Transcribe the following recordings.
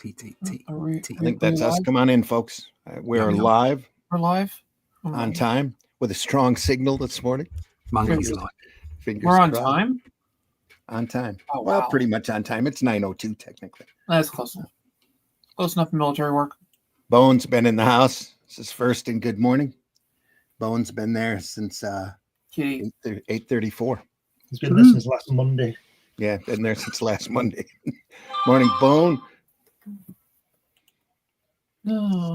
I think that's us. Come on in, folks. We're live. We're live. On time with a strong signal this morning. Manning'S live. We're on time? On time. Oh, well, wow. Pretty much on time. It's 9:02 technically. That's close enough. Close enough for military work. Bone's been in the house. This is first in Good Morning. Bone's been there since 8:34. He's been there since last Monday. Yeah, been there since last Monday. Morning, Bone.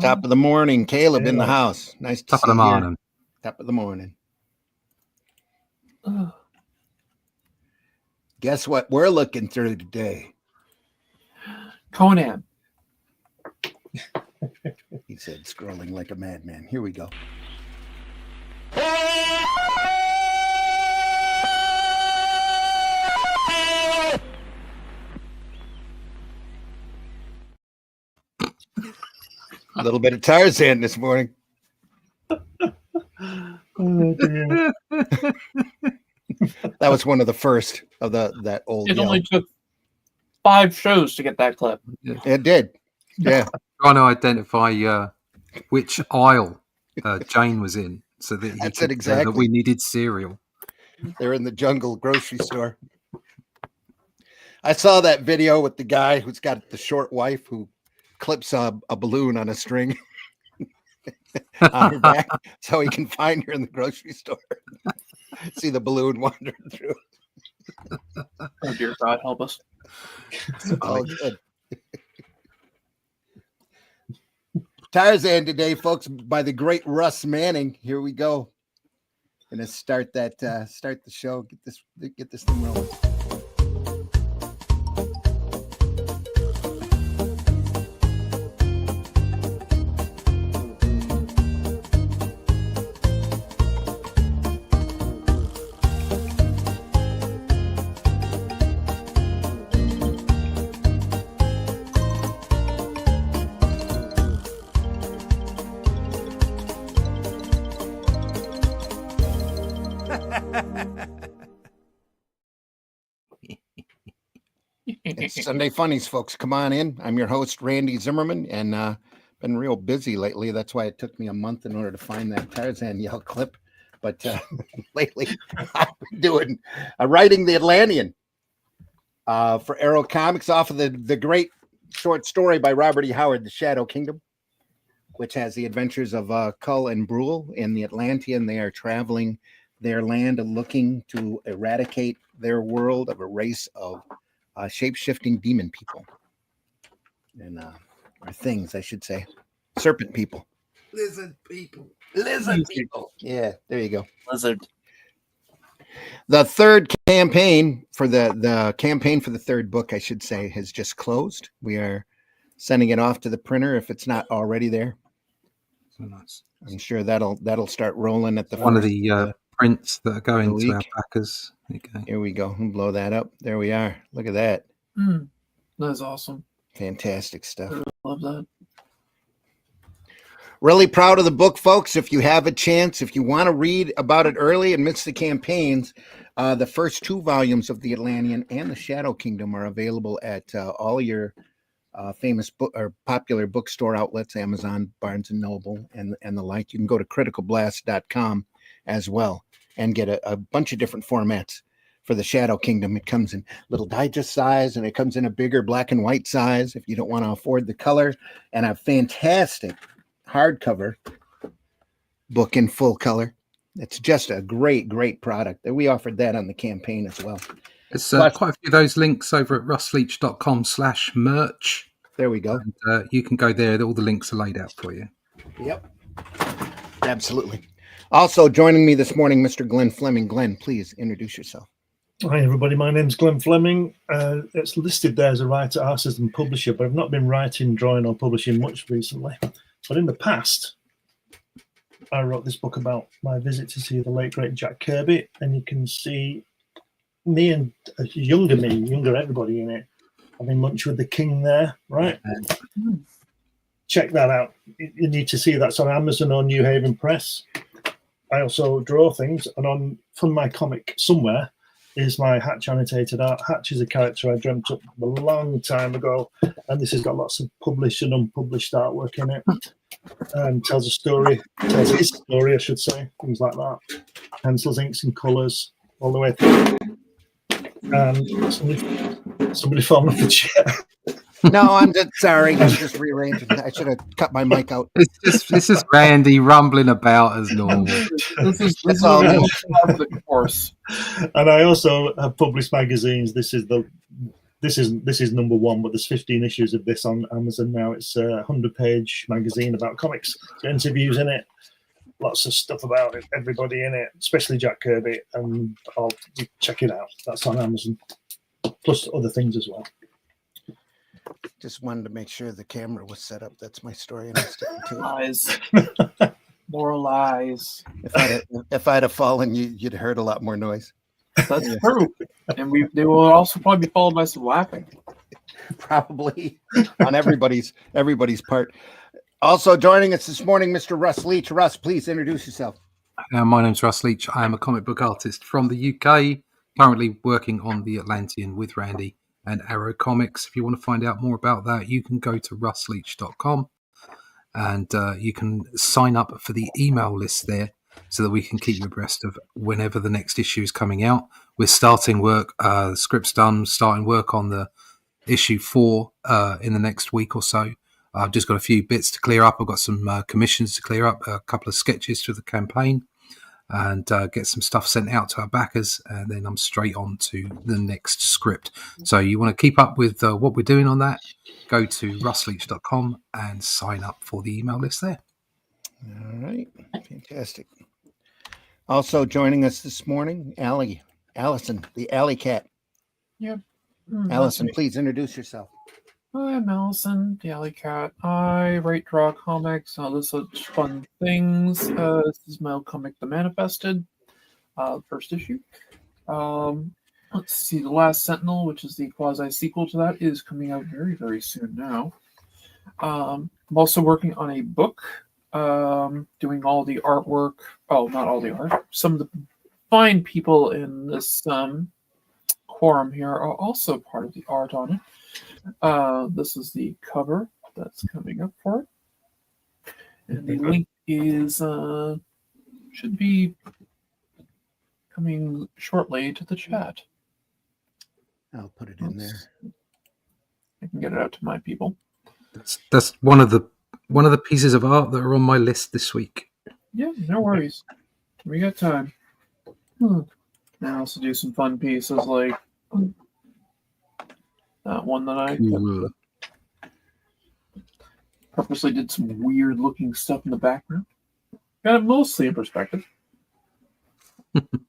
Top of the morning. Caleb in the house. Nice to see you. Top of the morning. Top of the morning. Guess what we're looking through today? Conan. He said, scrolling like a madman. Here we go. A little bit of Tarzan this morning. Oh, dear. That was one of the first of that old. It only took 5 shows to get that clip. It did. Yeah. Trying to identify which aisle Jane was in, so that he could, exactly. that we needed cereal. They're in the jungle grocery store. I saw that video with the guy who's got the short wife who clips a balloon on a string on her back so he can find her in the grocery store. See the balloon wandering through. Oh, dear God, help us. Oh, good. Tarzan today, folks, by the great Russ Manning. Here we go. Gonna start the show. Get this thing rolling. It's Sunday Funnies, folks. Come on in. I'm your host, Randy Zimmerman, and been real busy lately. That's why it took me a month in order to find that Tarzan yell clip. But lately, I've been writing The Atlantean for Arrow Comics off of the great short story by Robert E. Howard, The Shadow Kingdom, which has the adventures of Cull and Brule in the Atlantean. They are traveling their land and looking to eradicate their world of a race of shape-shifting demon people and or things, I should say. Serpent people. Lizard people. Yeah, there you go. Lizard. The third campaign for the campaign for the third book, I should say, has just closed. We are sending it off to the printer if it's not already there. So nice. I'm sure that'll start rolling at the one of the prints that are going to our backers. Okay. Here we go. We'll blow that up. There we are. Look at that. That's awesome. Fantastic stuff. I love that. Really proud of the book, folks. If you have a chance, if you want to read about it early and miss the campaigns, the first 2 volumes of The Atlantean and The Shadow Kingdom are available at all your famous book or popular bookstore outlets, Amazon, Barnes and Noble, and the like. You can go to criticalblast.com as well and get a bunch of different formats for The Shadow Kingdom. It comes in little digest size, and it comes in a bigger black and white size if you don't want to afford the color, and a fantastic hardcover book in full color. It's just a great product. We offered that on the campaign as well. There's quite a few of those links over at russleach.com/merch. There we go. And, you can go there. All the links are laid out for you. Yep. Absolutely. Also joining me this morning, Mr. Glenn Fleming. Glenn, please introduce yourself. Hi, everybody. My name's Glenn Fleming. It's listed there as a writer, artist, and publisher, but I've not been writing, drawing, or publishing much recently. But in the past, I wrote this book about my visit to see the late, great Jack Kirby, and you can see me and younger everybody in it, having lunch with the king there, right? Check that out. You need to see that's on Amazon or New Haven Press. I also draw things, and on Fund My Comic somewhere, is my Hatch annotated art. Hatch is a character I dreamt up a long time ago, and this has got lots of published and unpublished artwork in it. Tells a story, tells his story, I should say, things like that. Pencils, inks, and colours all the way through. And somebody fallen off the chair. No, I'm just sorry. I'm just rearranging. I should have cut my mic out. This is Randy rumbling about as normal. This is That's all a me. part of the course. And I also have published magazines. This is number one, but there's 15 issues of this on Amazon now. It's a 100-page magazine about comics. There's interviews in it, lots of stuff about it, everybody in it, especially Jack Kirby. And I'll check it out. That's on Amazon, plus other things as well. Just wanted to make sure the camera was set up. That's my story, and I'm sticking to it. Lies. More lies. If I'd have fallen, you'd heard a lot more noise. That's true. And they will also probably be followed by some laughing. Probably on everybody's part. Also joining us this morning, Mr. Russ Leach. Russ, please introduce yourself. My name's Russ Leach. I am a comic book artist from the UK, currently working on the Atlantean with Randy and Arrow Comics. If you want to find out more about that, you can go to russleach.com and you can sign up for the email list there so that we can keep you abreast of whenever the next issue is coming out. We're starting work, the script's done, starting work on the issue 4 in the next week or so. I've just got a few bits to clear up. I've got some commissions to clear up, a couple of sketches for the campaign, and get some stuff sent out to our backers, and then I'm straight on to the next script. So you want to keep up with what we're doing on that, go to russleach.com and sign up for the email list there. All right. Fantastic. Also joining us this morning, Allison, the Alley Cat. Yep. Allison, please introduce yourself. Hi, I'm Allison, the Alley Cat. I write, draw comics, and other such fun things. This is my old comic, The Manifested, first issue. Let's see, The Last Sentinel, which is the quasi-sequel to that, is coming out very, very soon now. I'm also working on a book, doing all the artwork. Oh, not all the art. Some of the fine people in this quorum here are also part of the art on it. This is the cover that's coming up for it. And the link is should be coming shortly to the chat. I'll put it in there. I can get it out to my people. That's one of the pieces of art that are on my list this week. Yeah, no worries. We got time. And I also do some fun pieces like that one that I purposely did some weird looking stuff in the background. Got it mostly in perspective.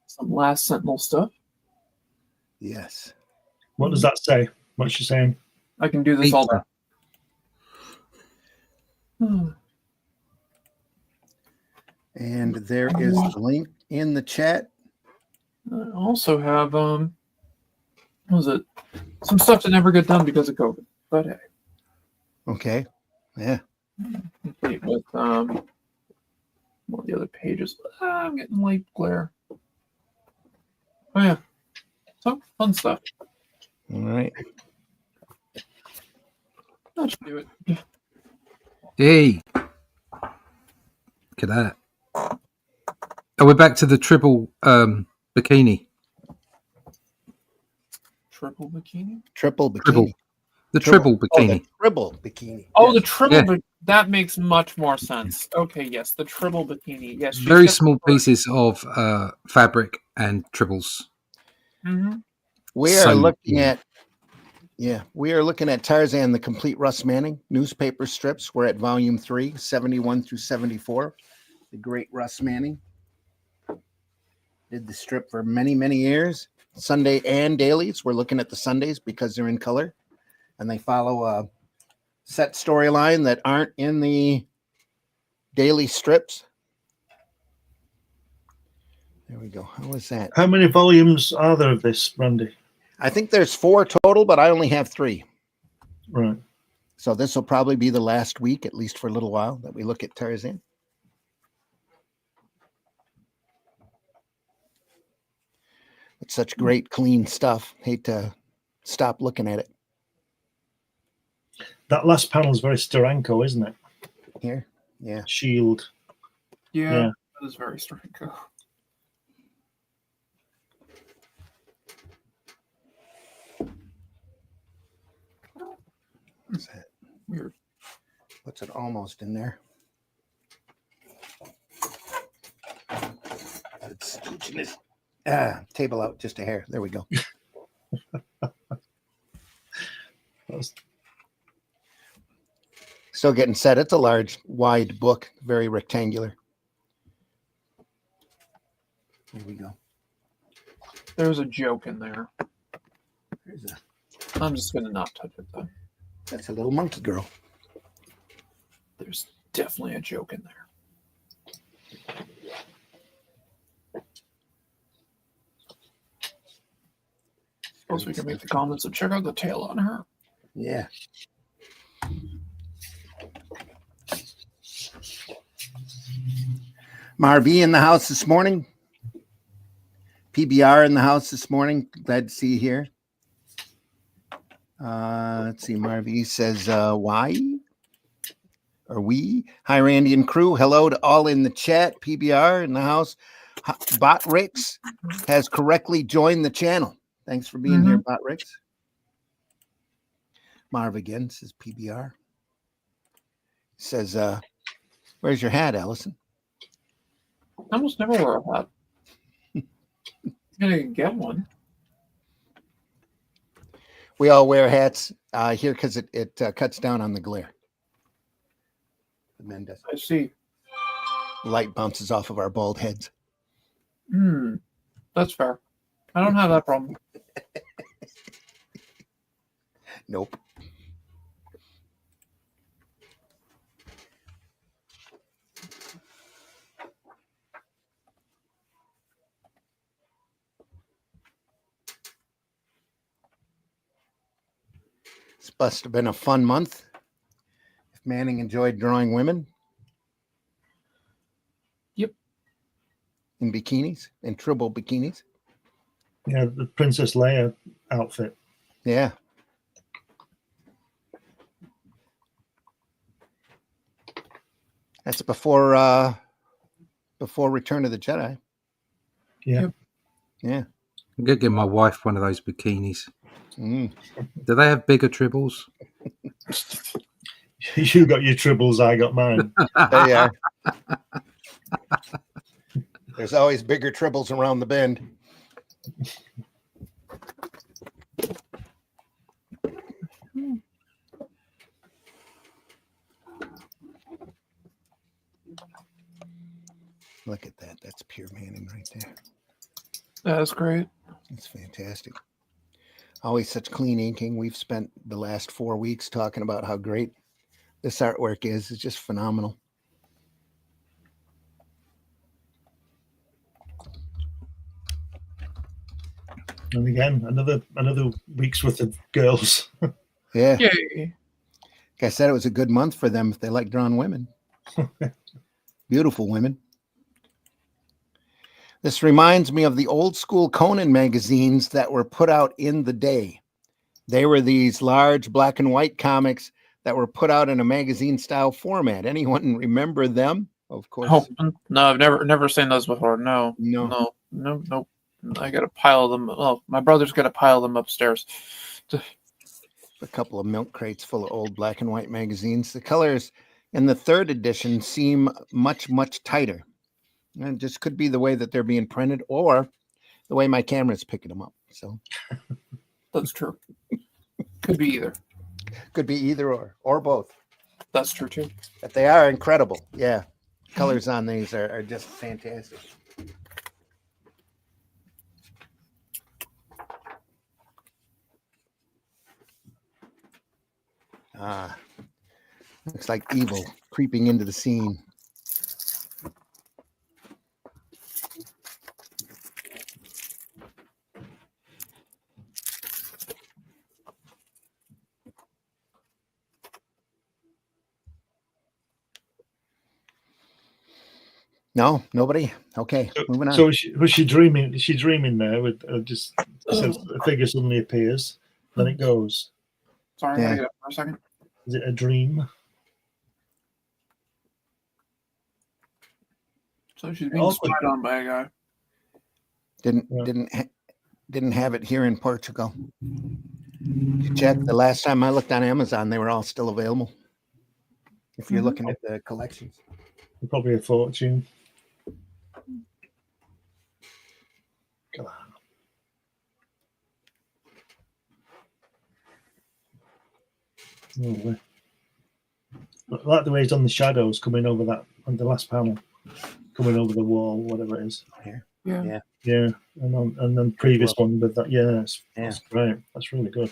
Some Last Sentinel stuff. Yes. What does that say? What's she saying? I can do this all day. And there is a link in the chat. I also have what was it? Some stuff that never got done because of COVID. But hey. Okay. Yeah. Complete with one of the other pages. I'm getting light glare. Oh yeah. Some fun stuff. All right. That should do it. Hey, look at that. Oh, we're back to the triple bikini. Triple bikini? Triple bikini. The triple bikini. Oh, the triple bikini. Oh, Yes. the triple. Yeah. That makes much more sense. Okay, yes, the triple bikini. Yes, she Very said- small pieces of fabric and triples. Mhm. We are So- looking at Tarzan, the complete Russ Manning newspaper strips. We're at volume 3, 71 through 74. The great Russ Manning did the strip for many, many years. Sunday and dailies. We're looking at the Sundays because they're in color and they follow a set storyline that aren't in the daily strips. There we go. How was that? How many volumes are there of this, Randy? I think there's 4 total, but I only have 3. Right. So this will probably be the last week, at least for a little while, that we look at Tarzan. It's such great, clean stuff. Hate to stop looking at it. That last panel is very Steranko, isn't it? Here. Yeah. Shield. Yeah, that is very strange. What's that? Weird. What's it almost in there? It's scooching his table out just a hair. There we go. Still getting set. It's a large, wide book, very rectangular. Here we go. There's a joke in there. There's a, I'm just gonna not touch it though. that's a little monkey girl. There's definitely a joke in there. Suppose we can make the comments and check out the tail on her. Yeah. Marv in the house this morning. PBR in the house this morning. Glad to see you here. Let's see. Marv says, why? Or we? Hi, Randy and crew. Hello to all in the chat. PBR in the house. Bot Ricks has correctly joined the channel. Thanks for being here, Bot Ricks. Marv again says PBR. Says, where's your hat, Allison? I almost never wear a hat. I'm gonna get one. We all wear hats here because it cuts down on the glare. The men does. I see. Light bounces off of our bald heads. That's fair. I don't have that problem. Nope. This must have been a fun month. If Manning enjoyed drawing women. Yep. In bikinis, in triple bikinis. Yeah, the Princess Leia outfit. Yeah. That's before Return of the Jedi. Yeah. Yeah. I'm going to get my wife one of those bikinis. Mm. Do they have bigger tribbles? You got your tribbles, I got mine. There you are. There's always bigger tribbles around the bend. Look at that. That's pure Manning right there. That's great. It's fantastic. Always such clean inking. We've spent the last 4 weeks talking about how great this artwork is. It's just phenomenal. And again, another week's worth of girls. Yeah. Yay. Like I said, it was a good month for them if they like drawing women. Beautiful women. This reminds me of the old school Conan magazines that were put out in the day. They were these large black and white comics that were put out in a magazine style format. Anyone remember them? Of course. Oh, no, I've never seen those before. No. No. Nope. I got a pile of them. Oh, my brother's got a pile of them upstairs. A couple of milk crates full of old black and white magazines. The colors in the third edition seem much, much tighter. And it just could be the way that they're being printed or the way my camera's picking them up. So That's true. Could be either. could be either or both. That's true too. But they are incredible. Yeah. Colors on these are just fantastic. Looks like evil creeping into the scene. No, nobody. Okay, moving on. So was she dreaming? Is she dreaming there? With just says a figure suddenly appears, then it goes. Sorry, I Yeah. gotta get up for a second. Is it a dream? So she's being Awkward. spied on by a guy. Didn't have it here in Portugal. Check the last time I looked on Amazon, they were all still available. If you're looking at the collections, Probably a fortune. Come on. Lovely. I like the way he's done the shadows coming over that on the last panel, coming over the wall, whatever it is. here, Yeah. Yeah, and then previous one with that. Yeah, that's great. That's really good.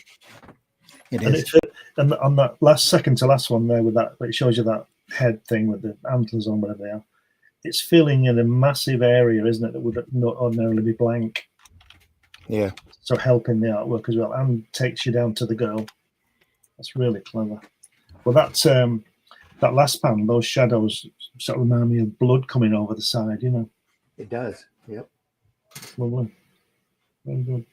it And is. and on that second to last one there with that, it shows you that head thing with the antlers on, whatever they are. It's filling in a massive area, isn't it? That would not ordinarily be blank. Yeah, So helping the artwork as well, and takes you down to the girl. That's really clever. Well, that last panel, those shadows sort of remind me of blood coming over the side. You know, it does. Yep. lovely, very good.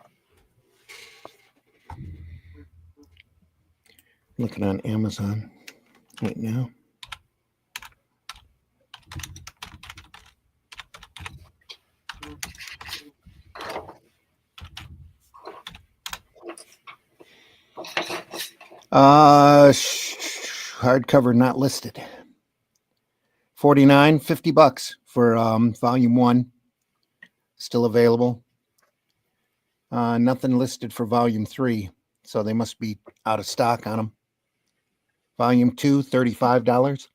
Looking on Amazon right now. Hardcover not listed. $49, $50 for volume 1. Still available. Nothing listed for volume 3, so they must be out of stock on them. Volume 2, $35.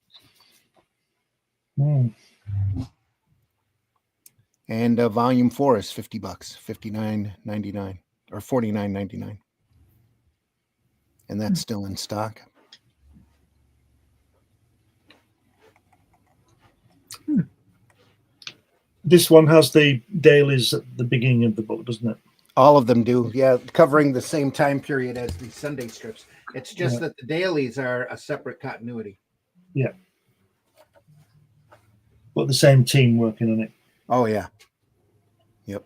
And volume 4 is $50, $59.99 or $49.99. And that's still in stock. This one has the dailies at the beginning of the book, doesn't it? All of them do, yeah, covering the same time period as the Sunday strips. It's just that the dailies are a separate continuity. Yeah. But the same team working on it. Oh, yeah. Yep.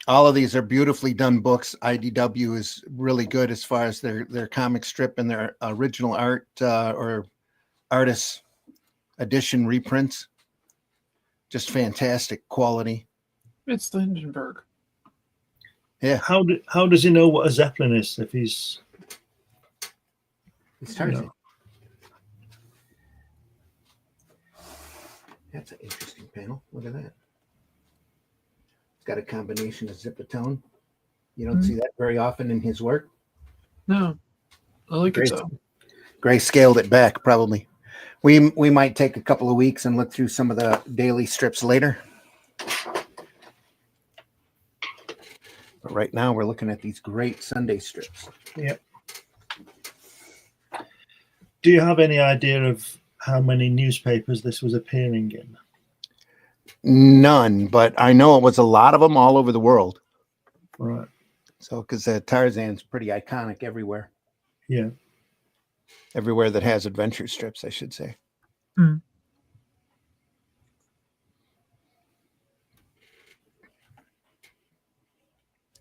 All of these are beautifully done books. IDW is really good as far as their comic strip and their original art or artist edition reprints. Just fantastic quality. It's the Hindenburg. Yeah. How does he know what a Zeppelin is if he's Tarzan. You know. That's an interesting panel. Look at that. It's got a combination of zipatone. You don't see that very often in his work. No, I like it though. Gray scaled it back probably. We might take a couple of weeks and look through some of the daily strips later. But right now we're looking at these great Sunday strips. Yep. Do you have any idea of how many newspapers this was appearing in? None, but I know it was a lot of them all over the world. Right. So, because Tarzan's pretty iconic everywhere. Yeah. Everywhere that has adventure strips, I should say.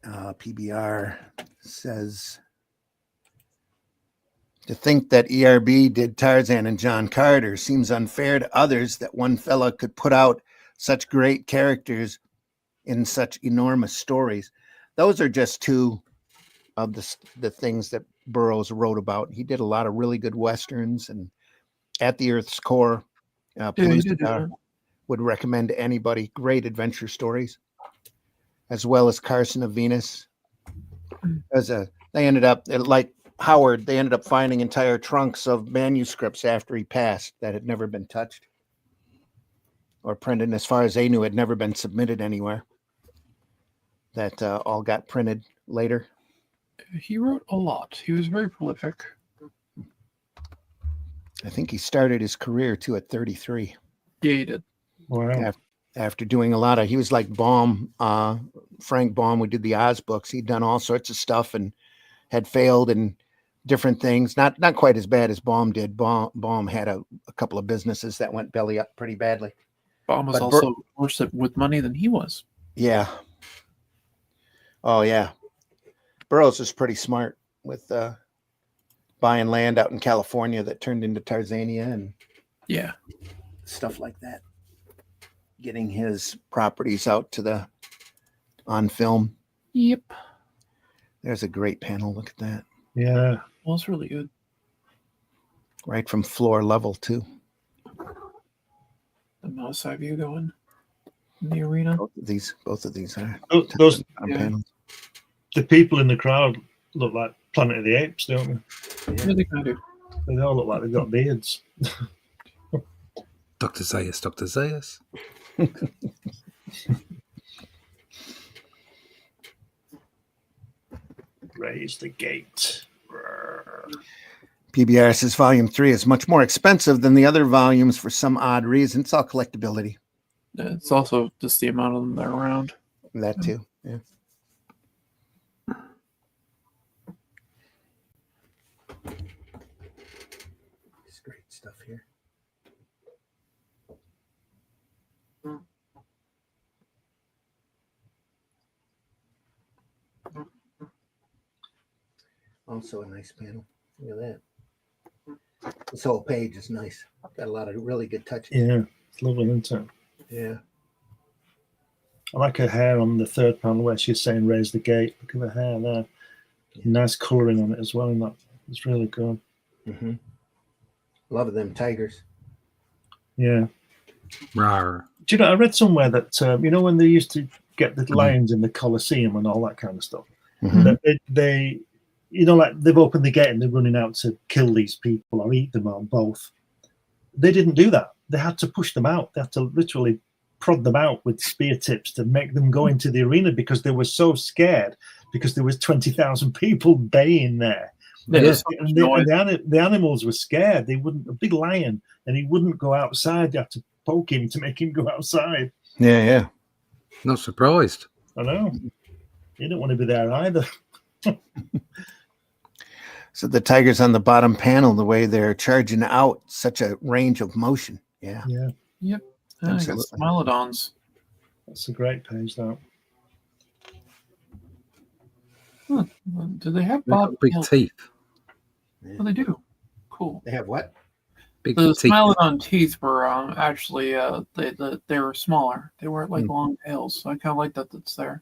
PBR says, to think that ERB did Tarzan and John Carter seems unfair to others that one fella could put out such great characters in such enormous stories. Those are just two of the things that Burroughs wrote about. He did a lot of really good Westerns, and At the Earth's Core, would recommend to anybody. Great adventure stories, as well as Carson of Venus. They ended up, like Howard, they ended up finding entire trunks of manuscripts after he passed that had never been touched or printed. And as far as they knew, had never been submitted anywhere. That all got printed later. He wrote a lot. He was very prolific. I think he started his career too at 33. Yeah, he did. Wow. After doing a lot of, he was like Baum, Frank Baum. We did the Oz books. He'd done all sorts of stuff and had failed and different things. Not quite as bad as Baum did. Baum had a couple of businesses that went belly up pretty badly. Baum was But also worse with money than he was. Yeah. Oh yeah. Burroughs was pretty smart with buying land out in California that turned into Tarzania and Yeah. stuff like that. Getting his properties out to on film. Yep. There's a great panel. Look at that. Yeah. Well, it's really good. Right from floor level too. The mouse eye view going in the arena. Both of these are Those Yeah. panels. the people in the crowd look like Planet of the Apes, don't Yeah, they kind of do. they? They all look like they've got beards. Dr. Zayas, Dr. Zayas. Raise the gate. PBR says volume 3 is much more expensive than the other volumes for some odd reason. It's all collectability. It's also just the amount of them that are around. That too. Yeah. It's great stuff here. Also a nice panel. Look at that. This whole page is nice. Got a lot of really good touches. Yeah, it's lovely, isn't it? Yeah. I like her hair on the third panel where she's saying raise the gate. Look at the hair there. Nice colouring on it as well. And that it's really good. Mm-hmm. Love them tigers. Yeah. Rawr. Do you know, I read somewhere that, when they used to get the lions in the Colosseum and all that kind of stuff, Mhm. that they like they've opened the gate and they're running out to kill these people or eat them or both. They didn't do that. They had to push them out. They had to literally prod them out with spear tips to make them go into the arena because they were so scared because there was 20,000 people baying there. Yeah. And the animals were scared. They wouldn't, a big lion, and he wouldn't go outside. You had to poke him to make him go outside. Yeah. Not surprised. I know. You don't want to be there either. So the tigers on the bottom panel, the way they're charging out, such a range of motion. Yeah. Yeah, Yeah, I got Absolutely. Smilodons. that's a great page, that. Do they have They've got bob big tails? teeth. Oh, they do. Cool. They have what? Big The teeth. Smilodon teeth were actually they were smaller. They weren't like long tails. So I kind of like that that's there.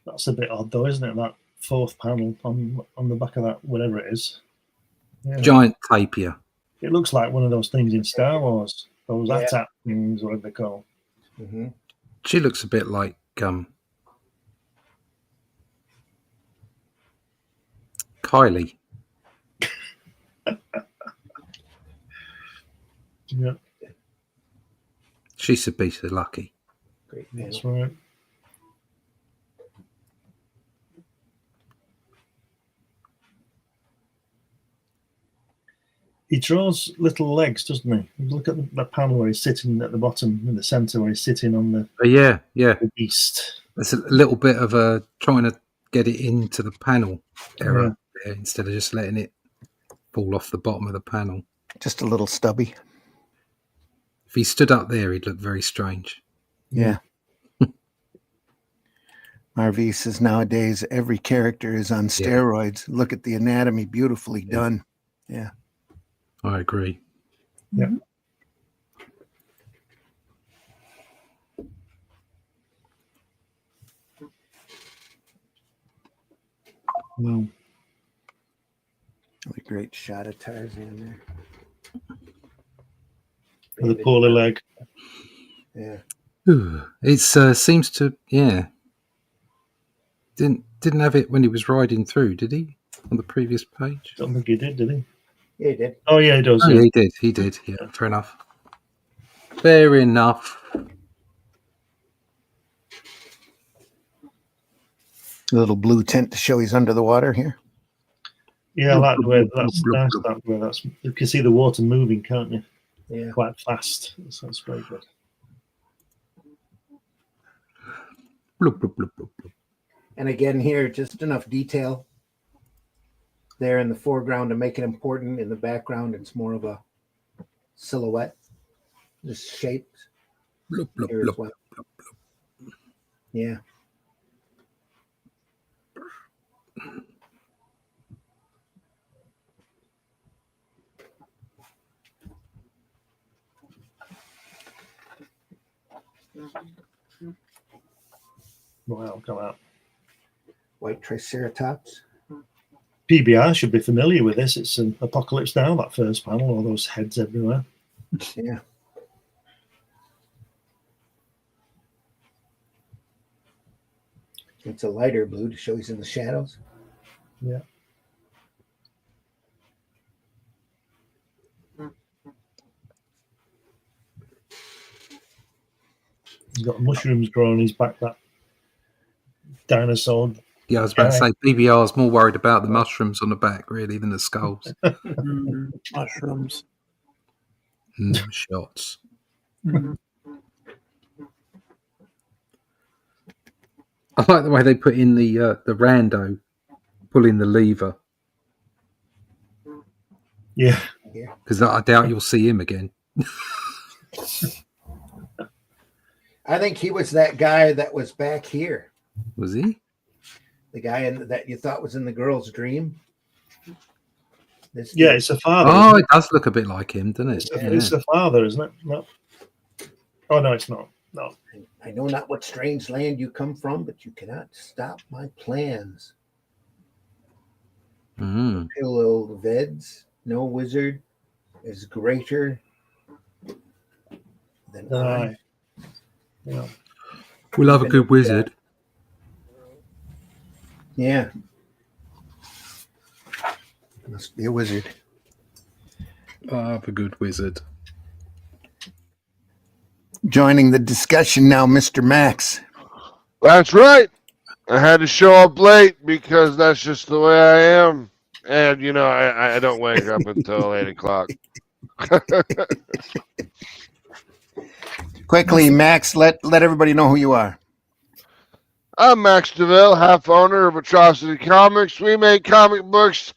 That's a bit odd, though, isn't it? That fourth panel on the back of that, whatever it is. Yeah. Giant tapir. It looks like one of those things in Star Wars. Those Yeah. AT-AT things, whatever they're called. Mm-hmm. She looks a bit like Kylie. Yeah, She's a piece of lucky. Great that's panel. right. He draws little legs, doesn't he? Look at the panel where he's sitting at the bottom in the centre, where he's sitting on the Yeah. beast. There's a little bit of a trying to get it into the panel error there instead of just letting it fall off the bottom of the panel. Just a little stubby. If he stood up there, he'd look very strange. Yeah. RV says nowadays every character is on steroids. Look at the anatomy, beautifully done. Yeah. I agree. Yeah. Wow. A great shot of Tarzan there. With a poorly leg. Yeah. It seems to didn't have it when he was riding through, did he? On the previous page. Don't think he did he? Yeah, he did. Oh, yeah, he does. Oh, yeah. yeah, he did. Yeah, fair enough. Fair enough. A little blue tint to show he's under the water here. Yeah, I like the way that's nice. That way that's you can see the water moving, can't you? Yeah. Quite fast. So that's very good. Bloop, bloop, bloop, bloop, bloop. And again, here, just enough detail there in the foreground to make it important. In the background, it's more of a silhouette, just shaped Bloop, bloop, here bloop, as well. bloop, bloop. Yeah. Wow, come out. White Triceratops. PBR should be familiar with this. It's an Apocalypse Now, that first panel, all those heads everywhere. Yeah. It's a lighter blue to show he's in the shadows. Yeah. He's got mushrooms growing on his back, that dinosaur. Yeah, I was about to say PBR is more worried about the mushrooms on the back, really, than the skulls. Mushrooms. Shots. Mhm. I like the way they put in the rando pulling the lever, Yeah. because I doubt you'll see him again. I think he was that guy that was back here. Was he? The guy that you thought was in the girl's dream. This Yeah, dude. it's the father. Oh, isn't it does look a bit like him, doesn't it? it? It's the father, isn't it? No. Oh, no, it's not. No. I know not what strange land you come from, but you cannot stop my plans. Mm. Pillow Veds, no wizard is greater than I. Aye. Yeah. We'll have a good wizard. Yeah. Must be a wizard. I'll have a good wizard. Joining the discussion now, Mr. Max. That's right. I had to show up late because that's just the way I am. And, you know, I don't wake up until 8 o'clock. Quickly, Max, let everybody know who you are. I'm Max DeVille, half owner of Atrocity Comics. We make comic books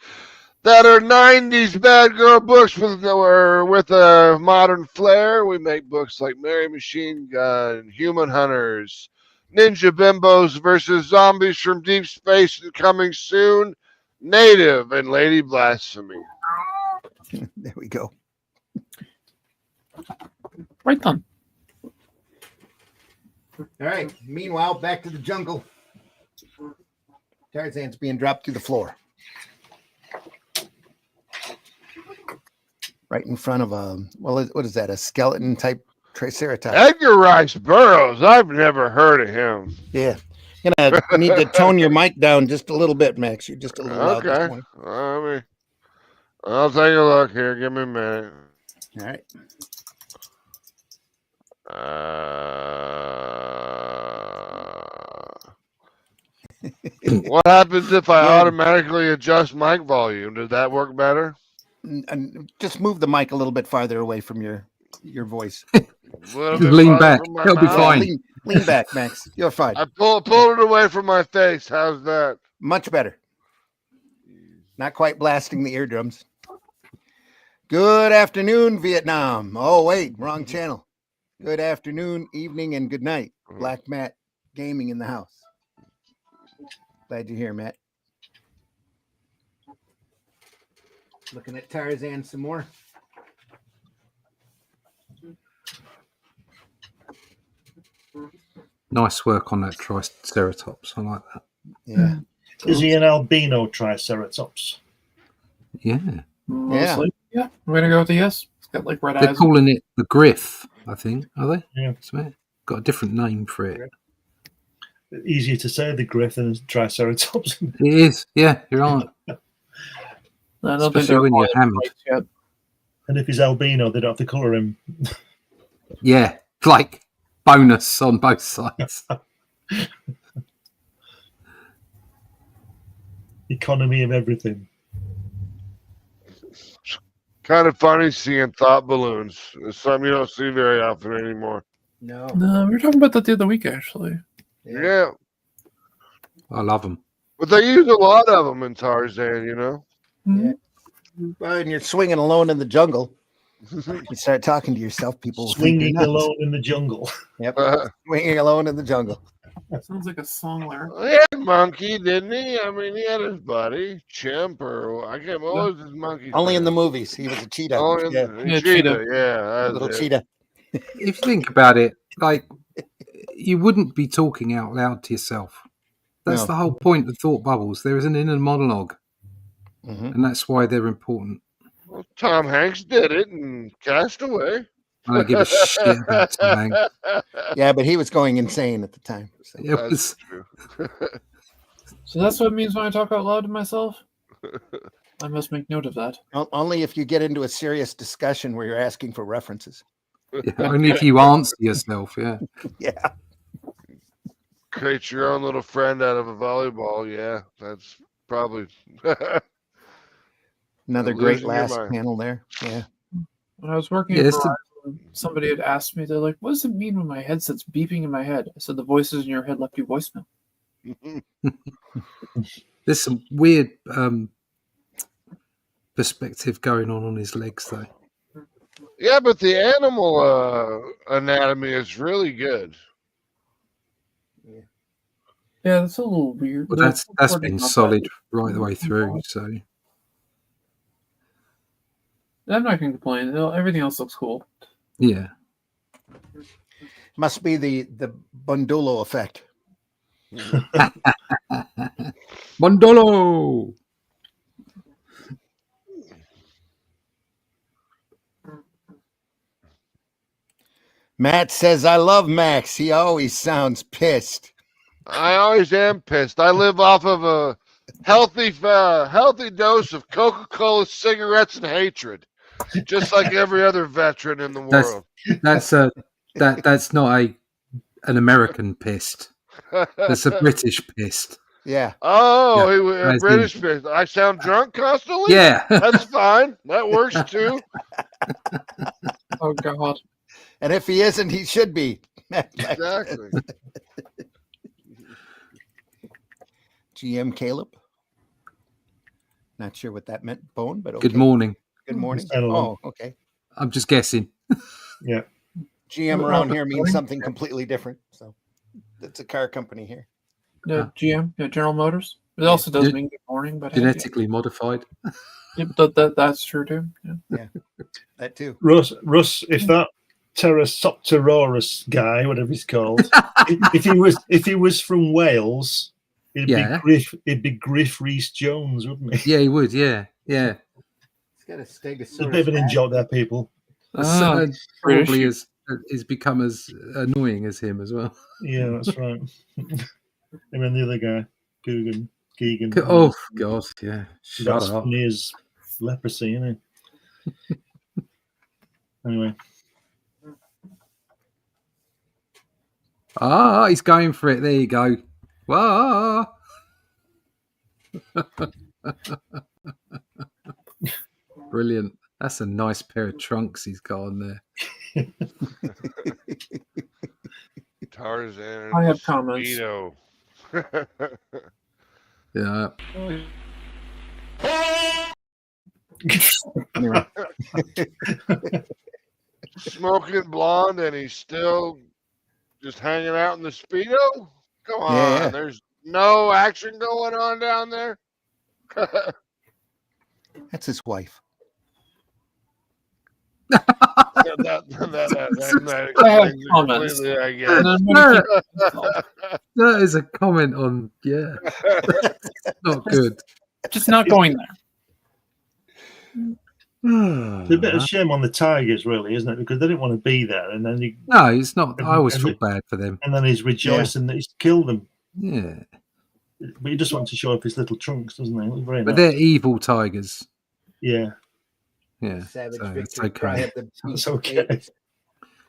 that are 90s bad girl books with a modern flair. We make books like Mary Machine Gun, Human Hunters, Ninja Bimbos versus Zombies from Deep Space, and coming soon, Native and Lady Blasphemy. There we go. Right then. All right. Meanwhile, back to the jungle. Tarzan's being dropped through the floor. Right in front of a, well, what is that? A skeleton type Triceratops. Edgar Rice Burroughs. I've never heard of him. Yeah. You're going to need to tone your mic down just a little bit, Max. You're just a little loud this Okay. morning. I'll take a look here. Give me a minute. All right. What happens if I Yeah. automatically adjust mic volume? Does that work better? And just move the mic a little bit farther away from your voice. A little Just bit lean farther back. from my It'll be mouth? fine. Lean back, Max. You're fine. I pulled it away from my face. How's that? Much better. Not quite blasting the eardrums. Good afternoon, Vietnam. Oh, wait, wrong channel. Good afternoon, evening, and good night. Black Matt Gaming in the house. Glad you're here, Matt. Looking at Tarzan some more. Nice work on that Triceratops. I like that. Yeah. Is he an albino Triceratops? Yeah. Mostly. Yeah. I'm going to go with a yes. It's got like red They're eyes. calling it the Griff, I think. Are they? Yeah. Swear. Got a different name for it. Easier to say the Griff than Triceratops. It is. Yeah, you're right. I don't think Especially they're when you're quite hammered. right yet. And if he's albino, they don't have to colour him. Yeah. Like bonus on both sides. Economy of everything. Kind of funny seeing thought balloons. It's something you don't see very often anymore. No. No, we were talking about that the other week, actually. Yeah. I love them. But they use a lot of them in Tarzan, you know? Mhm. Well, and you're swinging alone in the jungle. You start talking to yourself, people will think you're Swinging nuts. alone in the jungle. Yep. Swinging alone in the jungle. Sounds like a song lyric. He had a monkey, didn't he? I mean, he had his buddy, Chimp, or I can't remember. What was his monkey? Only in the movies. He was a cheetah. Only in Yeah. the Yeah, cheetah. cheetah. Yeah, that's Little it. cheetah. If you think about it, like, you wouldn't be talking out loud to yourself. That's No. the whole point of thought bubbles. There is an inner monologue, Mhm. and that's why they're important. Well, Tom Hanks did it in Castaway. I don't give a shit about Tom Hanks. Yeah, but he was going insane at the time. So. It That's was, true. So that's what it means when I talk out loud to myself? I must make note of that. Only if you get into a serious discussion where you're asking for references. yeah, only if you answer yourself. Yeah. Yeah. Create your own little friend out of a volleyball. Yeah, that's probably Another Losing great your last mind. panel there. Yeah. When I was working Yeah, at it's the- Verizon, somebody had asked me, they're like, what does it mean when my headset's beeping in my head? I said, the voices in your head left you voicemail. There's some weird perspective going on his legs, though. yeah, but the animal anatomy is really good. Yeah, that's a little weird. But The that's recording been not solid that- right the way through. So I'm not going to complain. Everything else looks cool. yeah, Must be the Bundolo effect. Mondolo. Matt says, I love Max. He always sounds pissed. I always am pissed. I live off of a healthy dose of Coca-Cola, cigarettes, and hatred, just like every other veteran in the world. That's not an American pissed. That's a British pissed. Yeah. Oh, Yeah, he was a as in- British pissed. I sound drunk constantly? Yeah. That's fine. That works too. Oh, God. And if he isn't, he should be. Exactly. GM Caleb. Not sure what that meant, Bone, but okay. Good morning. Good morning. Hello. Oh, okay. I'm just guessing. Yeah. GM around here means something completely different. So it's a car company here. Yeah, GM, yeah, General Motors. It also does mean good morning, but Genetically modified. hey, yeah, that's true too. Yeah. That too. Russ, if that Pterosopterorus guy, whatever he's called, if he was from Wales, it'd be Griff Rhys Jones, wouldn't he? Yeah, he would. Yeah. He's got a It's a stegosaurus. bit of an in-joke there, people. Probably is become as annoying as him as well. Yeah, that's right. And then the other guy, Keegan. Oh God, yeah. Shut That's up. funny as leprosy, isn't it? Anyway, Ah, he's going for it. There you go. Wow. Brilliant. That's a nice pair of trunks he's got on there. Tarzan. I have comments. Speedo. Yeah. Anyway. Smoking blonde, and he's still just hanging out in the Speedo? Come on. Yeah. There's no action going on down there. That's his wife. that I have explains it comments. completely, I And guess. I'm gonna keep That is a comment on, yeah. Not good. just not going there. it's a bit of shame on the Tigers, really, isn't it? Because they didn't want to be there, and then No, it's not. I always feel bad for them. he's rejoicing that he's killed them. Yeah. But he just wants to show off his little trunks, doesn't he? It was very But nice. they're evil tigers. Yeah, Yeah. Savage So it's victory. Cry okay. of the That's okay. beast.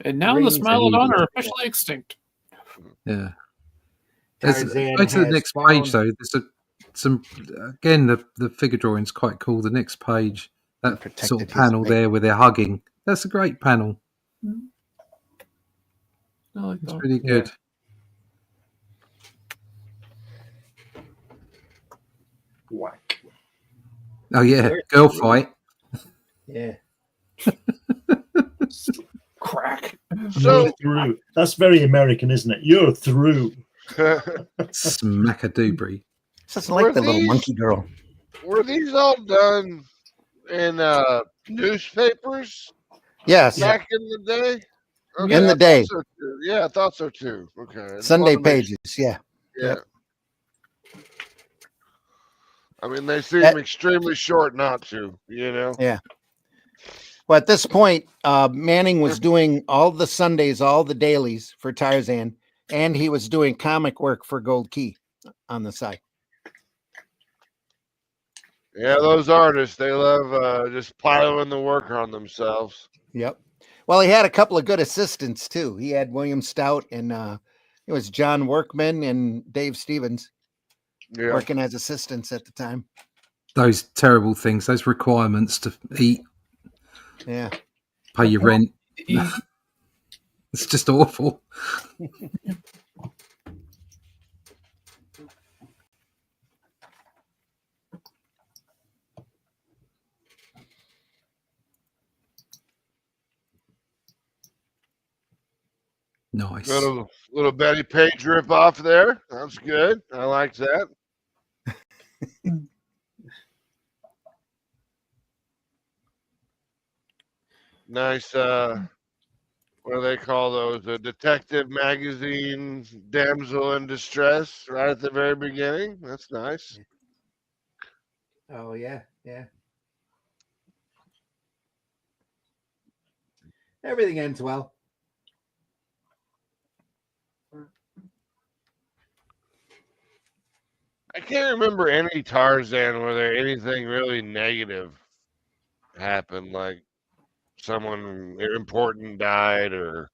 And now Rings the Smilodon and- are officially extinct. Yeah. Tarzan Go to the has next found- page, though. There's some again. The figure drawing's quite cool. The next page, that Protected sort of his panel mate. there where they're hugging. That's a great panel. I like It's that. really good. Whack. Oh yeah, girl fight. Yeah. Crack. You're So, through. That's very American, isn't it? You're through. Smack-a-doobry. It's just like Were the little these- monkey girl. were these all done in newspapers Yes. back in the day? In the I thought day. so too. Yeah, I thought so too. Okay. I just Sunday wanted to make pages. Yeah. Yeah. Yep. I mean, they seem That- extremely short not to, you know? Yeah. Well, at this point, Manning was doing all the Sundays, all the dailies for Tarzan, and he was doing comic work for Gold Key on the side. Yeah, those artists, they love just piling the work on themselves. Yep. Well, he had a couple of good assistants too. He had William Stout and it was John Workman and Dave Stevens Yeah. working as assistants at the time. Those terrible things, those requirements to eat, Yeah. pay your rent. It's just awful. Nice. Little Betty Page rip off there. That's good. I like that. Nice. What do they call those? A detective magazine, damsel in distress, right at the very beginning. That's nice. Oh yeah, yeah. Everything ends well. I can't remember any Tarzan where there anything really negative happened, like someone important died or.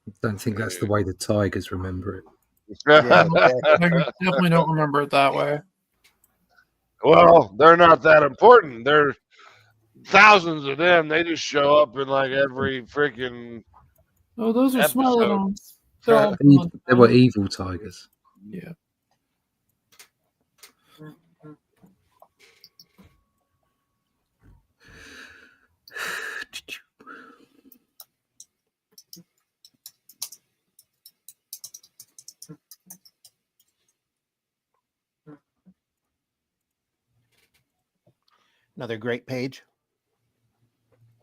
I don't think that's the way the Tigers remember it. Yeah, I definitely don't remember it that way. Well, they're not that important. They're thousands of them. They just show up in like every freaking. Oh, those are Episode. Smilodons. They're all They were evil Tigers. Yeah. Another great page.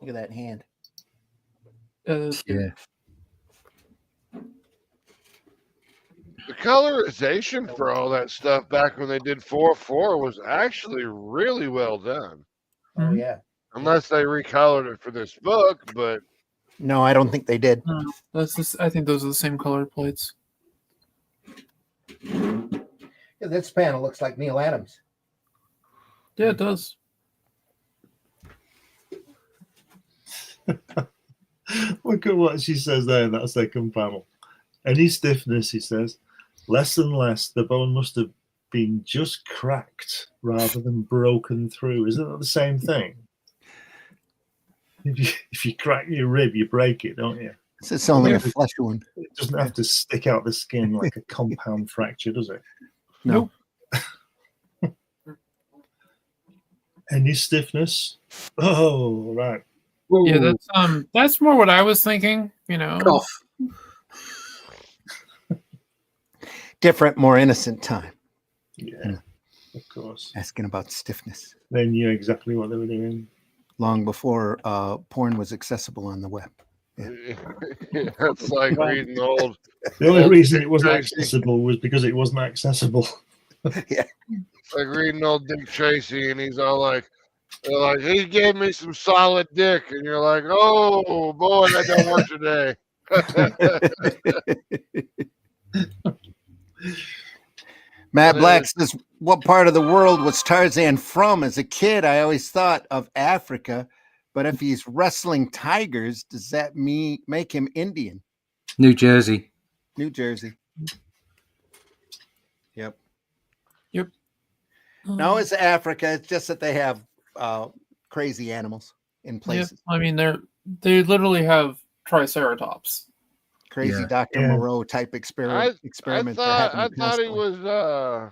Look at that hand. Yeah. The colorization for all that stuff back when they did 4-4 was actually really well done. Oh Mhm. yeah. Unless they recolored it for this book, but No, I don't think they did. No, that's just, I think those are the same color plates. Yeah, this panel looks like Neil Adams. Yeah, it does. Look at what she says there in that second panel. Any stiffness, he says, less and less. The bone must have been just cracked rather than broken through. Isn't that the same thing? If you crack your rib, you break it, don't you? It's only a flesh wound. It doesn't have to stick out the skin like a compound fracture, does it? No. Any stiffness? Oh, right. Yeah, that's more what I was thinking. You know, Cough. Different, more innocent time. Yeah, of course. Asking about stiffness. They knew exactly what they were doing. Long before porn was accessible on the web. it's like reading old. The only reason it wasn't Tracy. accessible was because it wasn't accessible. It's like reading old Dick Tracy, and he's all like, they're like, he gave me some solid dick, and you're like, oh boy, that don't work today. Matt But, Black says, what part of the world was Tarzan from? As a kid, I always thought of Africa, but if he's wrestling tigers, does that make him Indian? New Jersey. New Jersey. Yep. No, it's Africa. It's just that they have crazy animals in yeah, places. I mean, they literally have triceratops. Crazy Yeah. Dr. Yeah. Moreau type experiment. I thought he was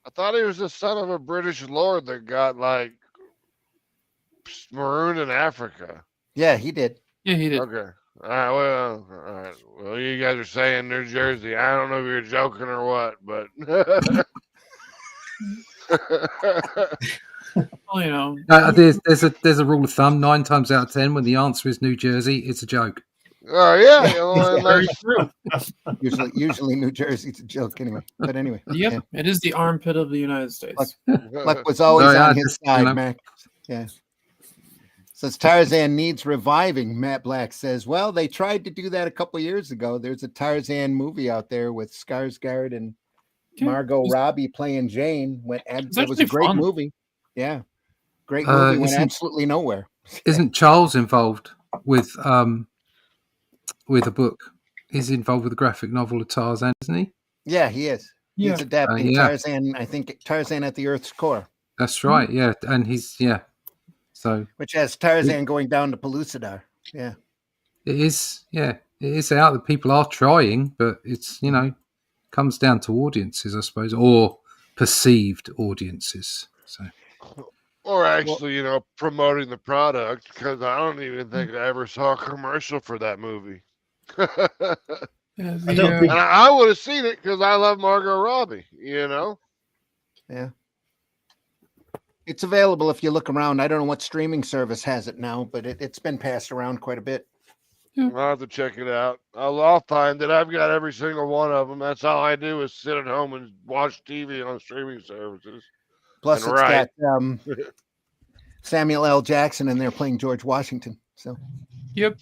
I thought he was the son of a British lord that got like marooned in Africa. Yeah, he did. Yeah, he did. Okay. All right. Well, you guys are saying New Jersey. I don't know if you're joking or what, but Well, you know, There's a rule of thumb: 9 times out of 10, when the answer is New Jersey, it's a joke. oh yeah, you know, very unless, true. Usually New Jersey's a joke anyway. But anyway. Yep, yeah. it is the armpit of the United States. Luck was always Oh, yeah, on his just, you side, know. Mac. Yeah. Says Tarzan needs reviving. Matt Black says, well, they tried to do that a couple years ago. There's a Tarzan movie out there with Skarsgård and Yeah, Margot it's- Robbie playing Jane. It was a actually great fun. movie. Yeah. Great movie. Went isn't- absolutely nowhere. Isn't Charles involved with a book? He's involved with the graphic novel of Tarzan, isn't he? Yeah, he is. Yeah. He's adapting yeah. Tarzan, I think Tarzan at the Earth's Core, That's right. Yeah, and he's So which has Tarzan going down to Pellucidar. Yeah. it is. Yeah, it is out that people are trying, but it's comes down to audiences, I suppose, or perceived audiences. So or actually, promoting the product, because I don't even think I ever saw a commercial for that movie. Yeah, I don't think- And I would have seen it because I love Margot Robbie. Yeah. It's available if you look around. I don't know what streaming service has it now, but it's been passed around quite a bit. I'll have to check it out. I'll find it. I've got every single one of them. That's all I do is sit at home and watch TV on streaming services. Plus, And it's right. got Samuel L. Jackson in there playing George Washington. So, Yep.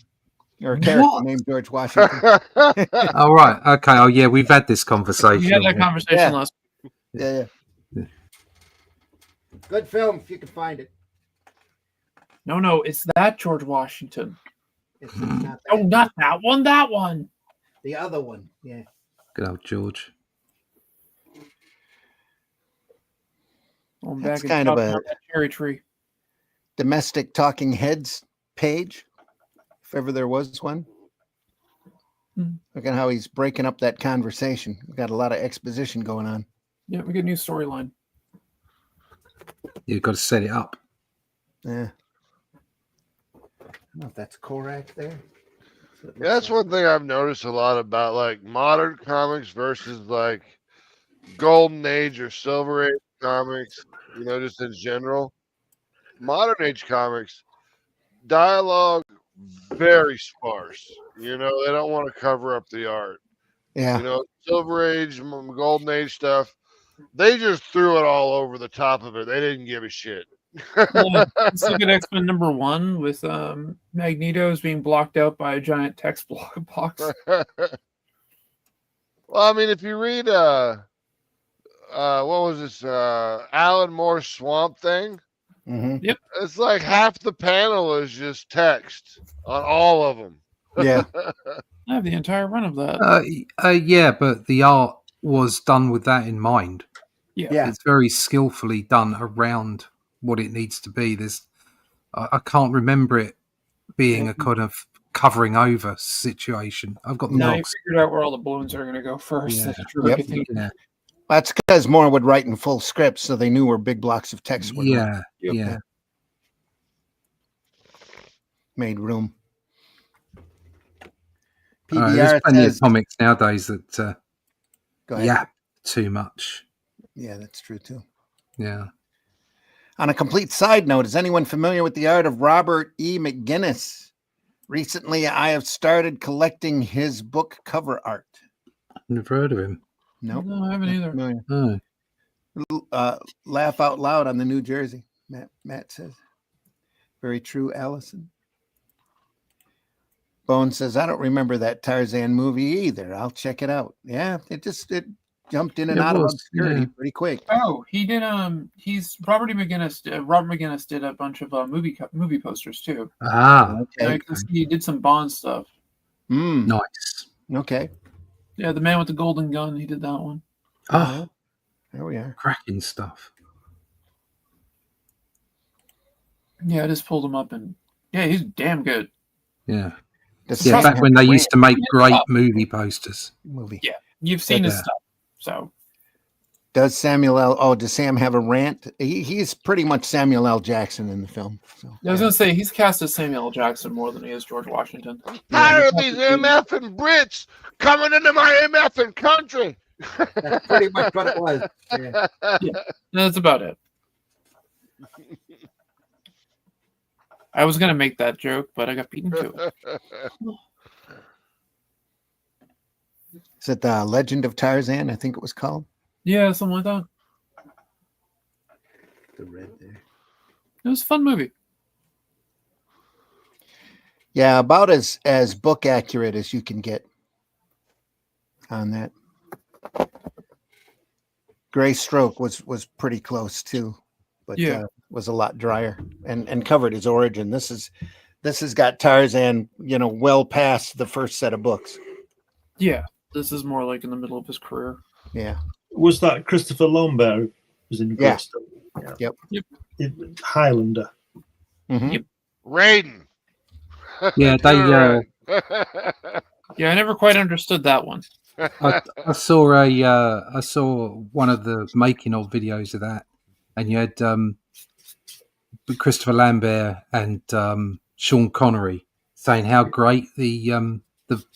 or a character What? named George Washington. oh right, okay. Oh yeah, we've had this conversation. We had that conversation Yeah. last. Yeah. Good film if you can find it. No, it's that George Washington. It's not Oh, not that one. That one. the other one. Yeah. Good old George. I'm That's back kind of chopping a- up that cherry tree. Domestic Talking Heads page, if ever there was one. Hmm. Look at how he's breaking up that conversation. We've got a lot of exposition going on. Yeah, we get a new storyline. You've got to set it up. Yeah. I don't know if that's Korak there. That's one thing I've noticed a lot about like modern comics versus like golden age or silver age comics, just in general. Modern age comics, dialogue very sparse. They don't want to cover up the art. Yeah. Silver age, golden age stuff, they just threw it all over the top of it. They didn't give a shit. Yeah, let's look at X-Men #1 with Magneto's being blocked out by a giant text box. Well, I mean, if you read what was this Alan Moore's Swamp Thing, hmm it's like half the panel is just text on all of them. Yeah. I have the entire run of that. Yeah, but the art was done with that in mind. Yeah. It's very skillfully done around what it needs to be. I can't remember it being a kind of covering over situation. I've got the Now you box. figured out where all the balloons are going to go first. Yeah. That's true. Yep. I think. Yeah, That's because Moore would write in full scripts, so they knew where big blocks of text were. yeah, Yep. yeah. Made room. There's PBR plenty of says, comics nowadays that go ahead. yap too much. Yeah, that's true too. Yeah. On a complete side note, is anyone familiar with the art of Robert E. McGinnis? Recently, I have started collecting his book cover art. Never heard of him. Nope. No, I haven't not either. familiar. Oh. Laugh out loud on the New Jersey. Matt says. Very true, Allison. Bone says, I don't remember that Tarzan movie either. I'll check it out. Yeah, it jumped in and It out of was, obscurity yeah. pretty quick. Oh, he did. He's Robert McGinnis did a bunch of movie posters too. Ah, Okay. I can see he did some Bond stuff. nice. Okay. Yeah, the man with the golden gun. He did that one. Oh, There we are. cracking stuff. Yeah, I just pulled him up and yeah, he's damn good. Yeah. Does Yeah, it back have when a they brand used to make great movie posters. movie. Yeah. You've seen his Yeah. stuff, so Does does Sam have a rant? He's pretty much Samuel L. Jackson in the film. So, I was gonna say he's cast as Samuel L. Jackson more than he is George Washington. Tired of these MFing Brits coming into my MFing country. That's pretty much what it was. Yeah. That's about it. I was gonna make that joke, but I got beaten to it. Is it the Legend of Tarzan? I think it was called. Yeah, something like that. The red there. It was a fun movie. Yeah, about as book accurate as you can get on that. Gray Stroke was pretty close too, but was a lot drier and covered his origin. This has got Tarzan, well past the first set of books. Yeah, this is more like in the middle of his career. Yeah. Was that Christopher Lambert who was in Yeah. Bristol? Yep. Highlander. Mm-hmm. Yep. Raiden. Yeah, they. Yeah, I never quite understood that one. I saw one of the making of videos of that, and you had Christopher Lambert and Sean Connery saying how great the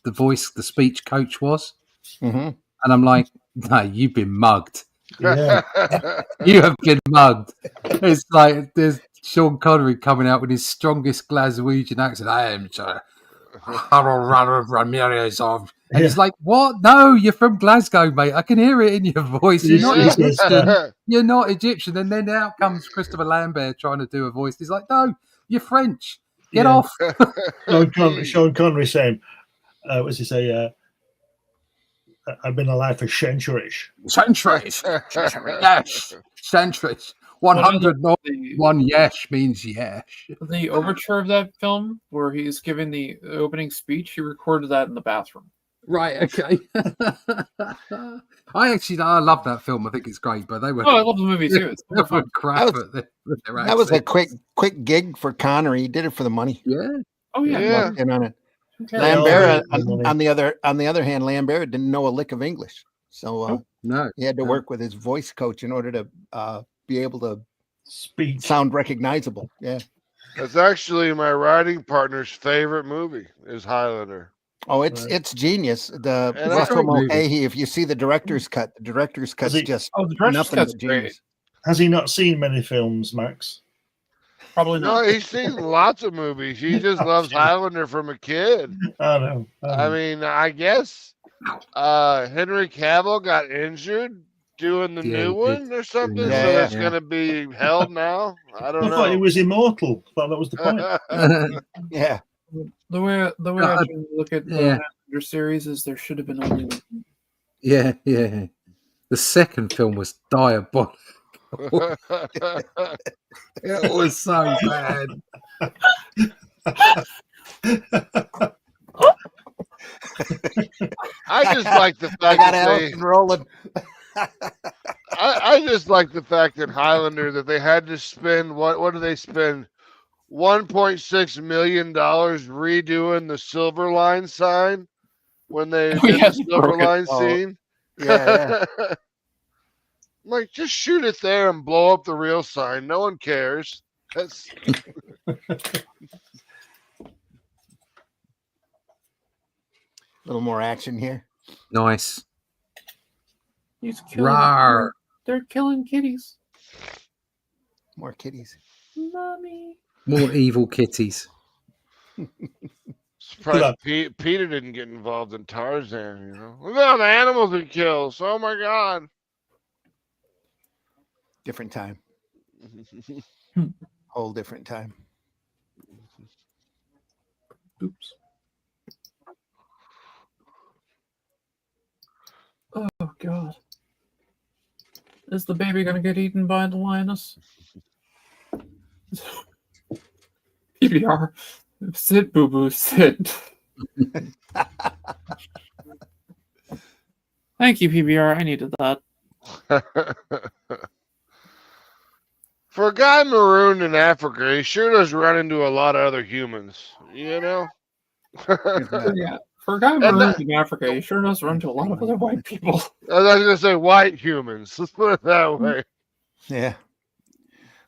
voice, the speech coach was, Mm-hmm. and I'm like, no, you've been mugged. Yeah. You have been mugged. It's like there's Sean Connery coming out with his strongest Glaswegian accent. I am Sir Harold Ramirez of. And it's like, what? No, you're from Glasgow, mate. I can hear it in your voice. You're not Egyptian. You're not Egyptian. And then out comes Christopher Lambert trying to do a voice. He's like, no, you're French. Get off. Sean Connery saying, what's he say? I've been alive for centuries. Centuries. Yes. Centuries. 101 yes means yes. The overture of that film, where he's giving the opening speech, he recorded that in the bathroom. Right, okay. I love that film. I think it's great, but they were. Oh, I love the movie too. It's They were crap That at their That was a accents. quick gig for Connery. He did it for the money. Yeah. Oh yeah. Yeah. And on it. Okay. Lambert, all did. on the other hand, Lambert didn't know a lick of English, so No. he had to work with his voice coach in order to be able to Speech. sound recognizable. Yeah. That's actually my writing partner's favorite movie is Highlander. Oh, it's genius. The And Russell great movie. Mulcahy. If you see the director's cut, the director's cut's he- just Oh, the director's nothing cut's but great. genius. Has he not seen many films, Max? Probably No, not. he's seen lots of movies. He just loves Highlander from a kid. I know. I mean, I guess Henry Cavill got injured doing the Yeah, new he one did. or something, Yeah, so yeah. it's going to be held now. I I don't thought he know. was immortal. I thought that was the point. Yeah. The way I generally look at the yeah. Highlander series is there should have been only one. Yeah. The second film was diabolical. It was so bad. I just like the I fact got that they, Allison rolling. I just like the fact that Highlander that they had to spend what do they spend $1.6 million redoing the Silver Line sign when they Oh, did yeah, the they Silver broke it. Line Oh, scene. Yeah. Like, just shoot it there and blow up the real sign. No one cares. That's A little more action here. Nice. He's killing. Rawr. They're killing kitties. More kitties. Mommy. More evil kitties. surprised Peter didn't get involved in Tarzan. You know, look at all the animals he kills. Oh my god. Different time. Whole different time. Oops. Oh God. Is the baby gonna get eaten by the lioness? PBR. Sit, boo boo, sit. Thank you, PBR. I needed that. For a guy marooned in Africa, he sure does run into a lot of other humans. You know. Yeah. For a guy And marooned that- in Africa, he sure does run to a lot of other white people. I was going to say white humans. Let's put it that way. Yeah.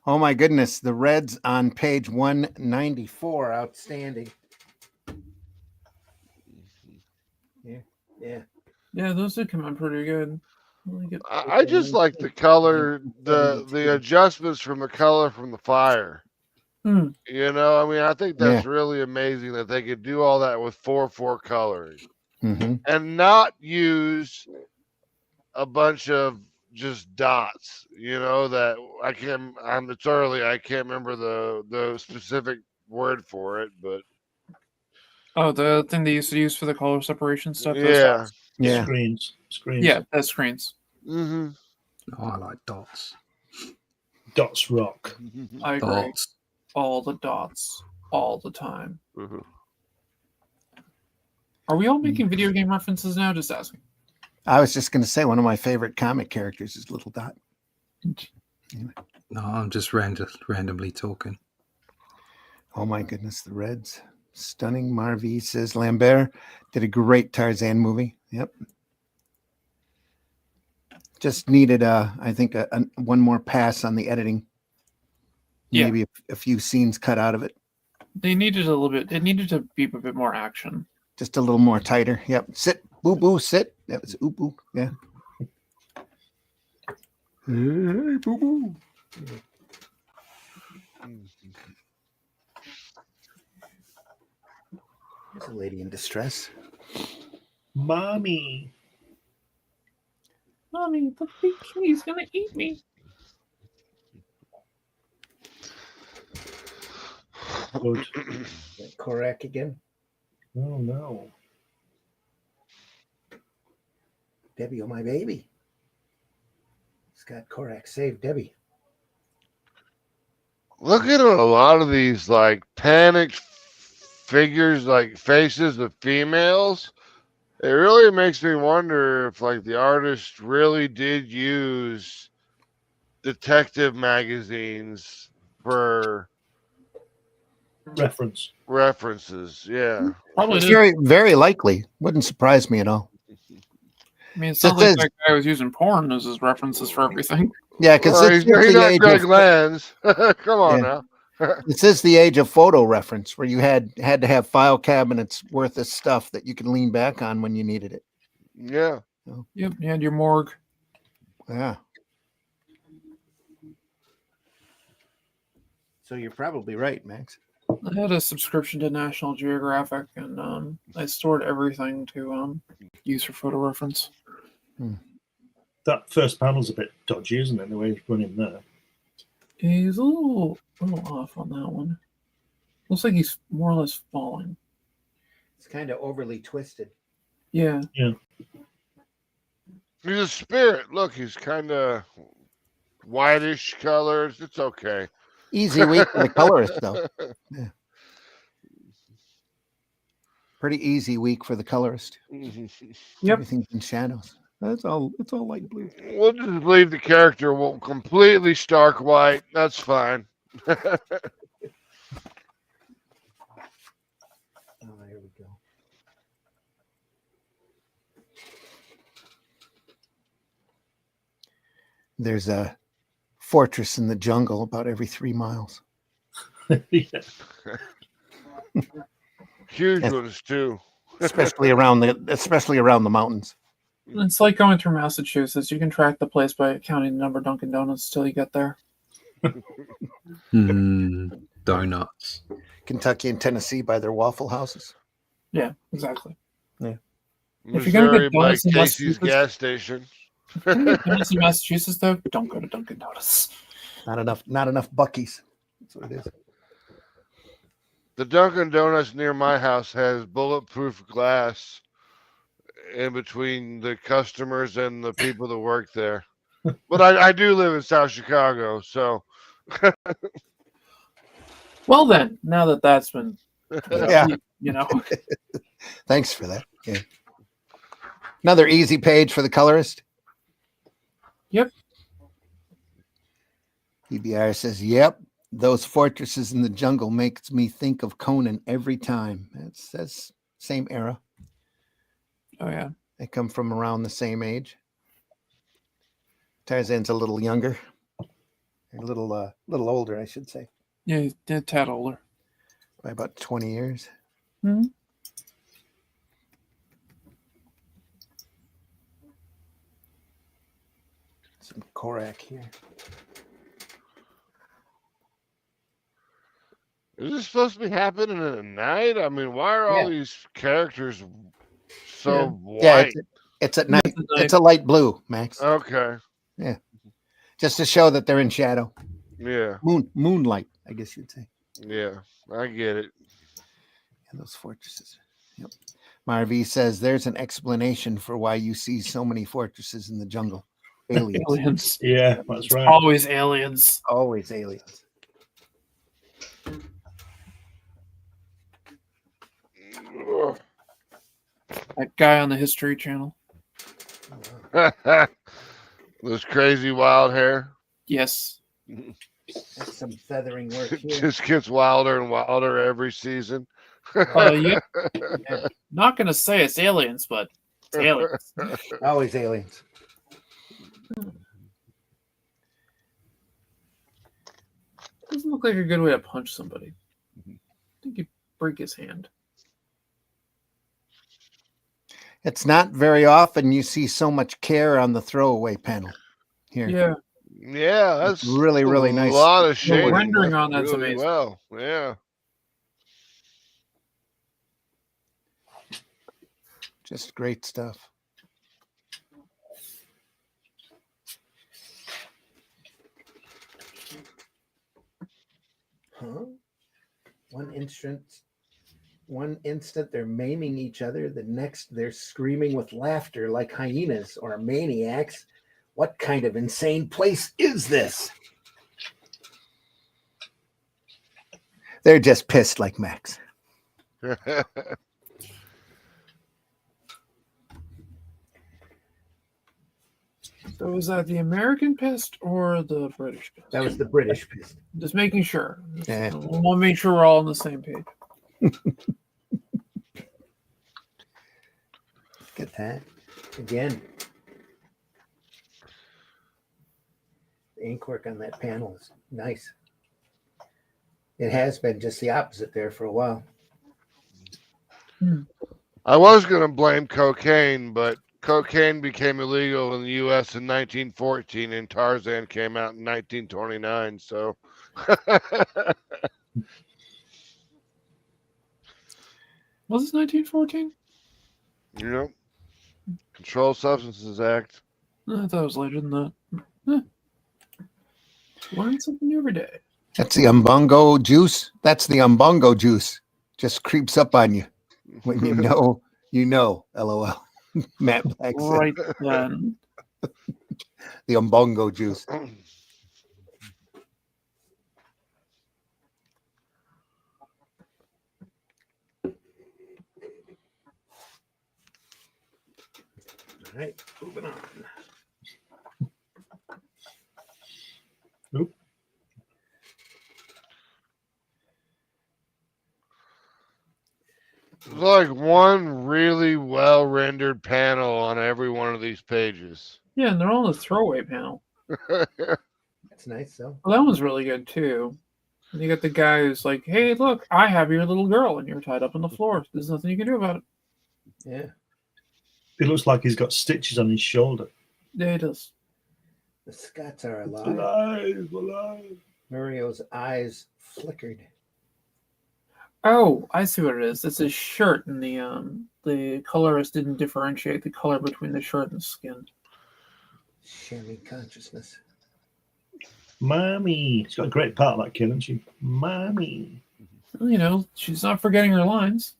Oh my goodness, the Reds on page 194, outstanding. Yeah. Yeah, those did come out pretty good. I just like the color, the adjustments from the color from the fire. Hmm. You know, I mean, I think that's really amazing that they could do all that with 4-4 coloring Mm-hmm. and not use a bunch of just dots. You know, that I can't. It's early. I can't remember the specific word for it, but Oh, the thing they used to use for the color separation stuff. those yeah, dots. Yeah. Screens. Yeah, that's screens. mm-hmm. Oh, I like dots. Dots rock. I agree. Dots. All the dots, all the time. Mm-hmm. Are we all making video game references now? Just asking. I was just going to say one of my favorite comic characters is Little Dot. No, I'm just randomly talking. Oh my goodness, the Reds. Stunning. Marvy says Lambert did a great Tarzan movie. Yep. Just needed, I think, one more pass on the editing. Yeah. Maybe a few scenes cut out of it. They needed a little bit. It needed to be a bit more action. Just a little more tighter. Yep. Sit. Boo boo. Sit. That was ooh boo. Yeah. Hey, boo boo. There's a lady in distress. Mommy. Mommy, the big kitty's gonna eat me. Good. Korak again. Oh no. Debbie, oh my baby. Scott Korak saved Debbie. Look at a lot of these like panicked figures, like faces of females. It really makes me wonder if like the artist really did use detective magazines for References. Yeah. Probably It's did. very, very likely. Wouldn't surprise me at all. I mean, it sounds This like is- that guy was using porn as his references for everything. Yeah, because Well, it's he's the not age Greg of, Lands. Come on Yeah. now. this is the age of photo reference, where you had to have file cabinets worth of stuff that you could lean back on when you needed it. Yeah. Yep, you had your morgue. Yeah. So you're probably right, Max. I had a subscription to National Geographic, and I stored everything to use for photo reference. That first panel's a bit dodgy, isn't it? The way he's running there. He's a little off on that one. Looks like he's more or less falling. It's kind of overly twisted. Yeah. He's a spirit. Look, he's kind of whitish colors. It's okay. Easy week for the colorist, though. Yeah. Pretty easy week for the colorist. Yep. Everything's in shadows. It's all light blue. We'll just leave the character completely stark white. That's fine. Oh, there we go. There's a fortress in the jungle about every 3 miles. Yeah. Huge Yes. ones too. especially around the mountains. It's like going through Massachusetts. You can track the place by counting the number of Dunkin' Donuts till you get there. Donuts. Kentucky and Tennessee by their Waffle Houses. Yeah, exactly. If you're Missouri gonna get by donuts in Casey's Massachusetts- gas station. If you're gonna get donuts in Massachusetts, though, don't go to Dunkin' Donuts. Not enough Buc-ee's. That's what it is. The Dunkin' Donuts near my house has bulletproof glass in between the customers and the people that work there. But I do live in South Chicago, so Well, then, now that that's been, Yeah. you know, Thanks for that. Yeah. Another easy page for the colorist. Yep. PBR says, "Yep, those fortresses in the jungle makes me think of Conan every time." That's same era. Oh yeah. They come from around the same age. Tarzan's a little younger, a little older, I should say, Yeah, he's a tad older. by about 20 years. Hmm. Some Korak here. Is this supposed to be happening at night? I mean, why are all Yeah. these characters so white? Yeah, it's at night. It's at It's a light blue, Max. Okay. Just to show that they're in shadow. Yeah. Moonlight, I guess you'd say. Yeah. I get it. And those fortresses. Yep. Marv says there's an explanation for why you see so many fortresses in the jungle. Aliens. Aliens. Yeah, that's right. Always aliens. Always aliens. That guy on the History Channel. Those crazy wild hair. Yes. That's some feathering work It here. just gets wilder and wilder every season. Yeah. Not gonna say it's aliens, but it's aliens. Always aliens. Doesn't look like a good way to punch somebody. I think you break his hand. It's not very often you see so much care on the throwaway panel here. Yeah. Yeah, that's It's really, really nice. A lot of shading. rendering That's on that's really amazing. well. Yeah. Just great stuff. Huh? One instant they're maiming each other, the next they're screaming with laughter like hyenas or maniacs. What kind of insane place is this? They're just pissed like Max. So was that the American pest or the British pest? That was the British pissed. Just making sure. Yeah. I want to make sure we're all on the same page. Look at that. Again. The ink work on that panel is nice. It has been just the opposite there for a while. I was going to blame cocaine, but cocaine became illegal in the U.S. in 1914, and Tarzan came out in 1929. So, Was this 1914? you know, Controlled Substances Act. I thought it was later than that. Eh. Learn something new every day. That's the umbongo juice. That's the umbongo juice. Just creeps up on you. When you know, you know. LOL. Matt Black said Right then. the umbongo juice. All right, moving on. Nope. There's like one really well rendered panel on every one of these pages. Yeah, and they're all on the throwaway panel. That's nice, though. Well, that one's really good too. And you got the guy who's like, "Hey, look, I have your little girl, and you're tied up on the floor. There's nothing you can do about it." Yeah. It looks like he's got stitches on his shoulder. Yeah, he does. The Scots are It's alive. alive, alive. Murio's eyes flickered. Oh, I see what it is. It's his shirt, and the colorist didn't differentiate the color between the shirt and the skin. Chamois consciousness. Mommy. She's got a great part, that kid, hasn't she? Mommy. Well, you know, she's not forgetting her lines.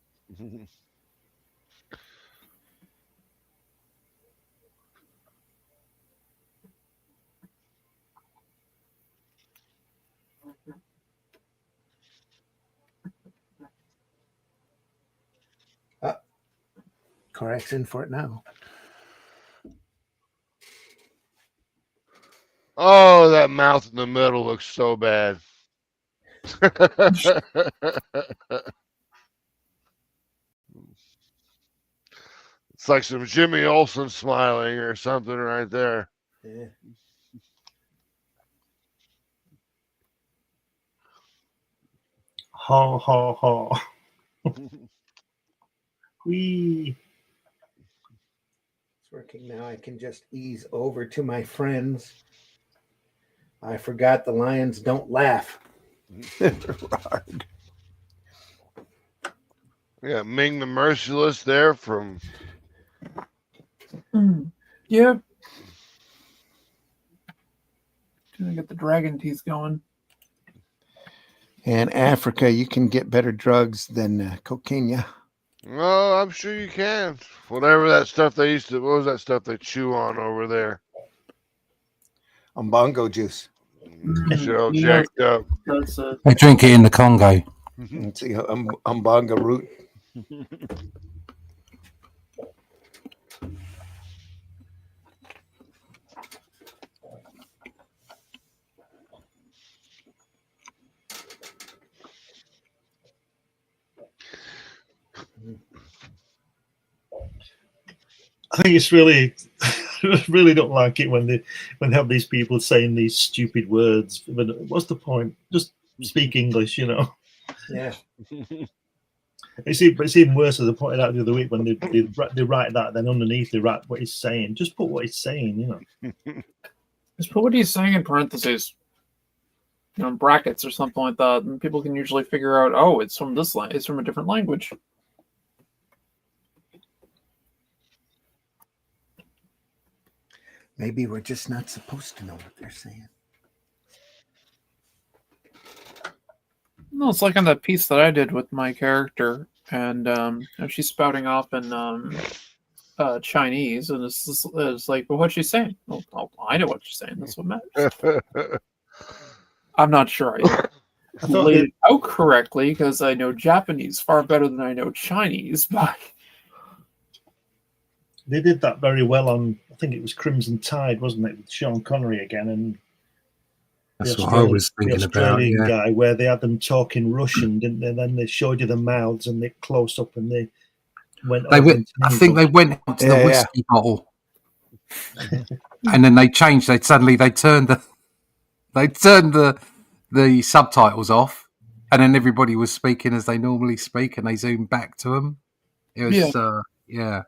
Korak's in for it now. Oh, that mouth in the middle looks so bad. It's like some Jimmy Olsen smiling or something right there. Yeah. Ha ha ha. Wee. It's working now. I can just ease over to my friends. I forgot the lions don't laugh. Yeah, Ming the Merciless there from. Yeah. Gonna get the dragon teeth going. In Africa, you can get better drugs than cocaine. Yeah. Oh, I'm sure you can. Whatever that stuff they used to. What was that stuff they chew on over there? Bongo juice. Shit all Yeah. jacked up. That's They drink it in the Congo. It's the bongo root. I think it's really, I really don't like it when they have these people saying these stupid words. But what's the point? Just speak English, you know. Yeah. It's even worse, as I pointed out the other week, when they write that, then underneath they write what he's saying. Just put what he's saying, you know. just put what he's saying in parentheses, in brackets or something like that, and people can usually figure out, oh, it's from this it's from a different language. Maybe we're just not supposed to know what they're saying. No, it's like on that piece that I did with my character, and she's spouting off in Chinese, and it's like, well, what's she saying? Well, I know what she's saying. That's what matters. I'm not sure I laid it out correctly because I know Japanese far better than I know Chinese, but they did that very well on, I think it was Crimson Tide, wasn't it, with Sean Connery again, and that's what I was thinking about. Yeah. Guy, where they had them talking Russian, didn't they? Then they showed you the mouths and they close up and they went. I think they went out to the whiskey bottle, and then they changed. They turned the subtitles off, and then everybody was speaking as they normally speak, and they zoomed back to them. It was yeah,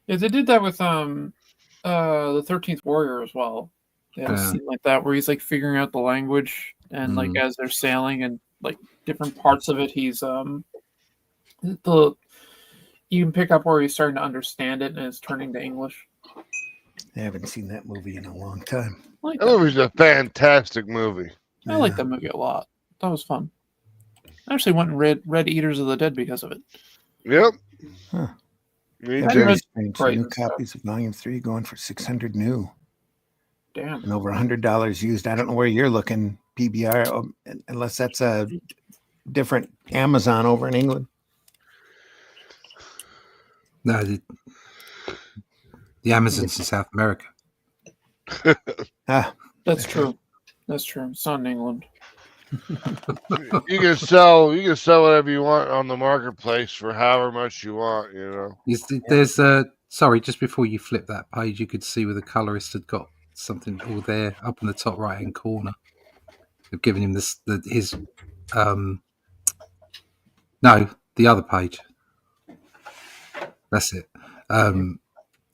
they did that with the 13th Warrior as well. They had a scene like that where he's like figuring out the language, and like as they're sailing and like different parts of it, he's you can pick up where he's starting to understand it and it's turning to English. I haven't seen that movie in a long time. That movie's a fantastic movie. I like that movie a lot. That was fun. I actually went and read Eaters of the Dead because of it. Yep. Huh. Me Yeah, too. very strange. New copies of Volume 3 going for $600 new. Damn. And over $100 used. I don't know where you're looking, PBR, unless that's a different Amazon over in England. No, the Amazon's in South America. That's true. That's true. It's not in England. You can sell whatever you want on the marketplace for however much you want, you know. There's sorry, just before you flip that page, you could see where the colorist had got something all there up in the top right hand corner. They've given him his no, the other page. That's it.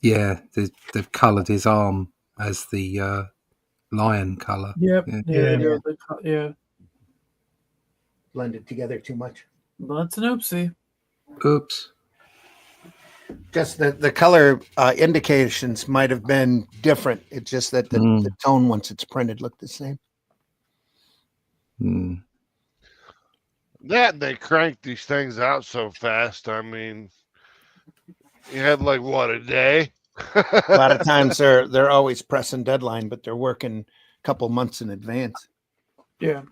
Yeah, they've coloured his arm as the lion colour. Yep. Yeah. Blended together too much. That's an oopsie. Oops. Just the color indications might have been different. It's just that the tone, once it's printed, looked the same. That they crank these things out so fast. I mean, you had like what, a day? A lot of times they're always pressing deadline, but they're working a couple months in advance. Yeah.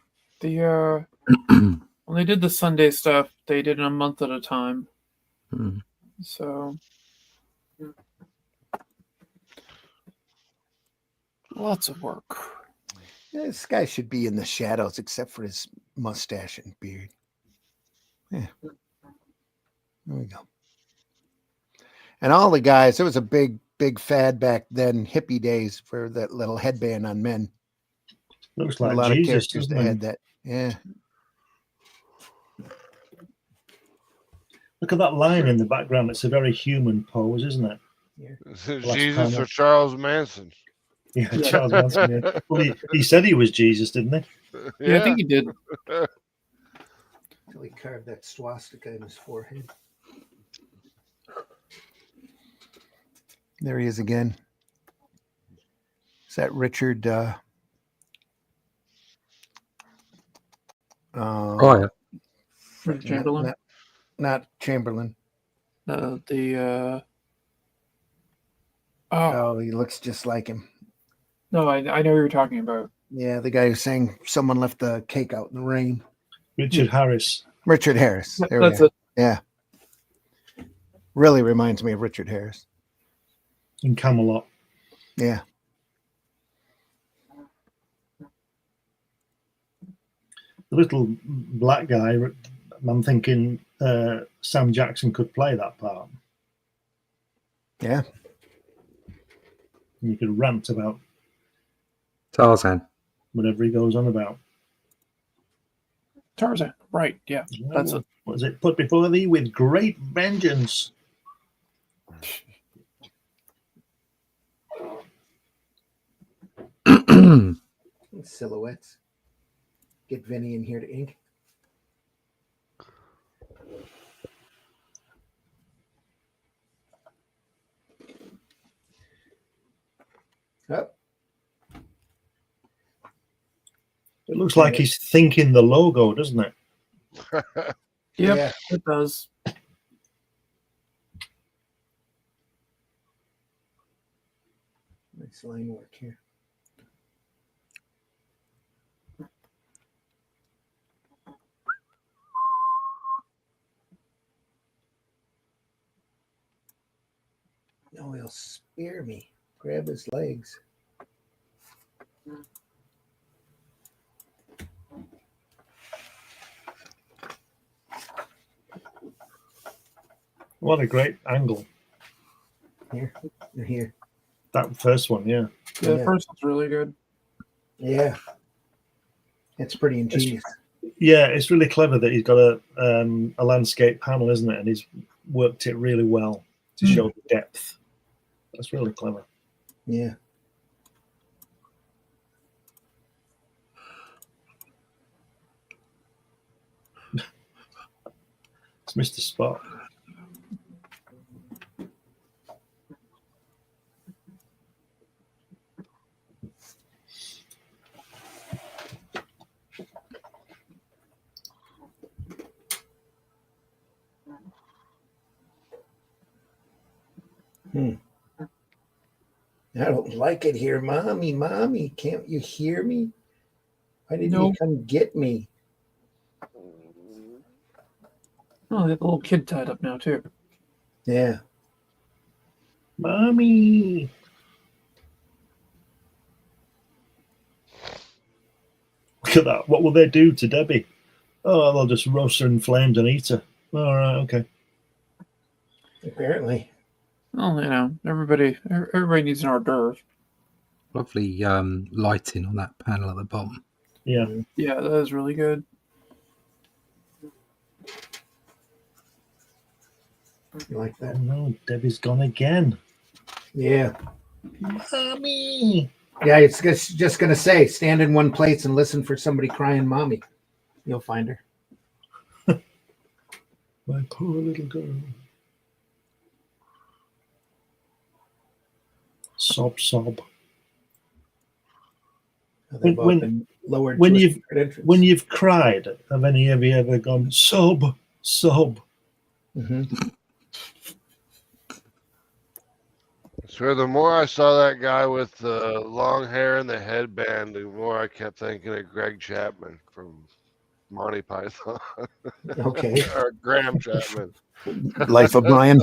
The when they did the Sunday stuff, they did it a month at a time. So lots of work. Yeah, this guy should be in the shadows except for his mustache and beard. Yeah. There we go. And all the guys, it was a big fad back then, hippie days, for that little headband on men. Looks A like lot of Jesus, characters doesn't that it? had that. Yeah. Look at that line in the background. It's a very human pose, isn't it? Is it Well, that's Jesus kind or of- Charles Manson? Yeah, Yeah. Charles Manson. Yeah. Well, he said he was Jesus, didn't he? Yeah, I think he did. Until he carved that swastika in his forehead. There he is again. Is that Richard? Right. Richard Chamberlain. Not Chamberlain. Oh, Oh, he looks just like him. no, I know who you're talking about. Yeah, the guy who's saying someone left the cake out in the rain. Richard Harris. Richard Harris. There we That's are. it. Yeah. Really reminds me of Richard Harris. In Camelot. Yeah. The little black guy, I'm thinking Sam Jackson could play that part. Yeah. And you could rant about Tarzan. whatever he goes on about. Tarzan. Right. Yeah. That's it. What is it? Put before thee with great vengeance. Silhouettes. Get Vinny in here to ink. Oh, It looks like he's thinking the logo, doesn't it? Yep, yeah. it does. Nice line work here. No, he'll spear me. Grab his legs. What a great angle. Here. You're here. That first one, yeah. Yeah, the Yeah. first one's really good. Yeah. It's pretty ingenious. Yeah, it's really clever that he's got a landscape panel, isn't it? And he's worked it really well to show the depth. That's really clever. Yeah. It's Mr. Spock. I don't like it here, Mommy. Mommy, can't you hear me? Why didn't you Nope. come get me? Oh, they have a little kid tied up now too. Yeah. Mommy. Look at that. What will they do to Debbie? Oh, they'll just roast her in flames and eat her. All right, okay. Apparently. Well, you know, everybody needs an hors d'oeuvre. Lovely lighting on that panel at the bottom. Yeah. Yeah, that is really good. You like Oh that? no, Debbie's gone again. Yeah. Mommy. Yeah, it's just going to say, stand in one place and listen for somebody crying, Mommy. You'll find her. My poor little girl. Sob, sob. They've all When- been lowered when to a you've- secret entrance. When you've cried, have any of you ever gone sob, sob? Mhm. I swear, the more I saw that guy with the long hair and the headband, the more I kept thinking of Greg Chapman from Monty Python. Okay. Or Graham Chapman. Life of Brian.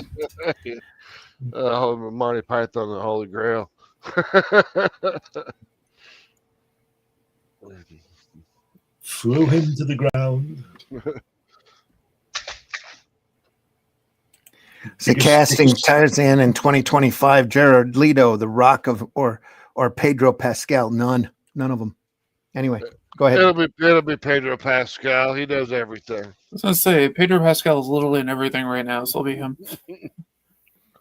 Monty Python, the Holy Grail. Threw him to the ground. So casting Tarzan in 2025, Jared Leto, The Rock or Pedro Pascal. None of them. Anyway, go ahead. It'll be Pedro Pascal. He does everything. I was gonna say Pedro Pascal is literally in everything right now, so it'll be him.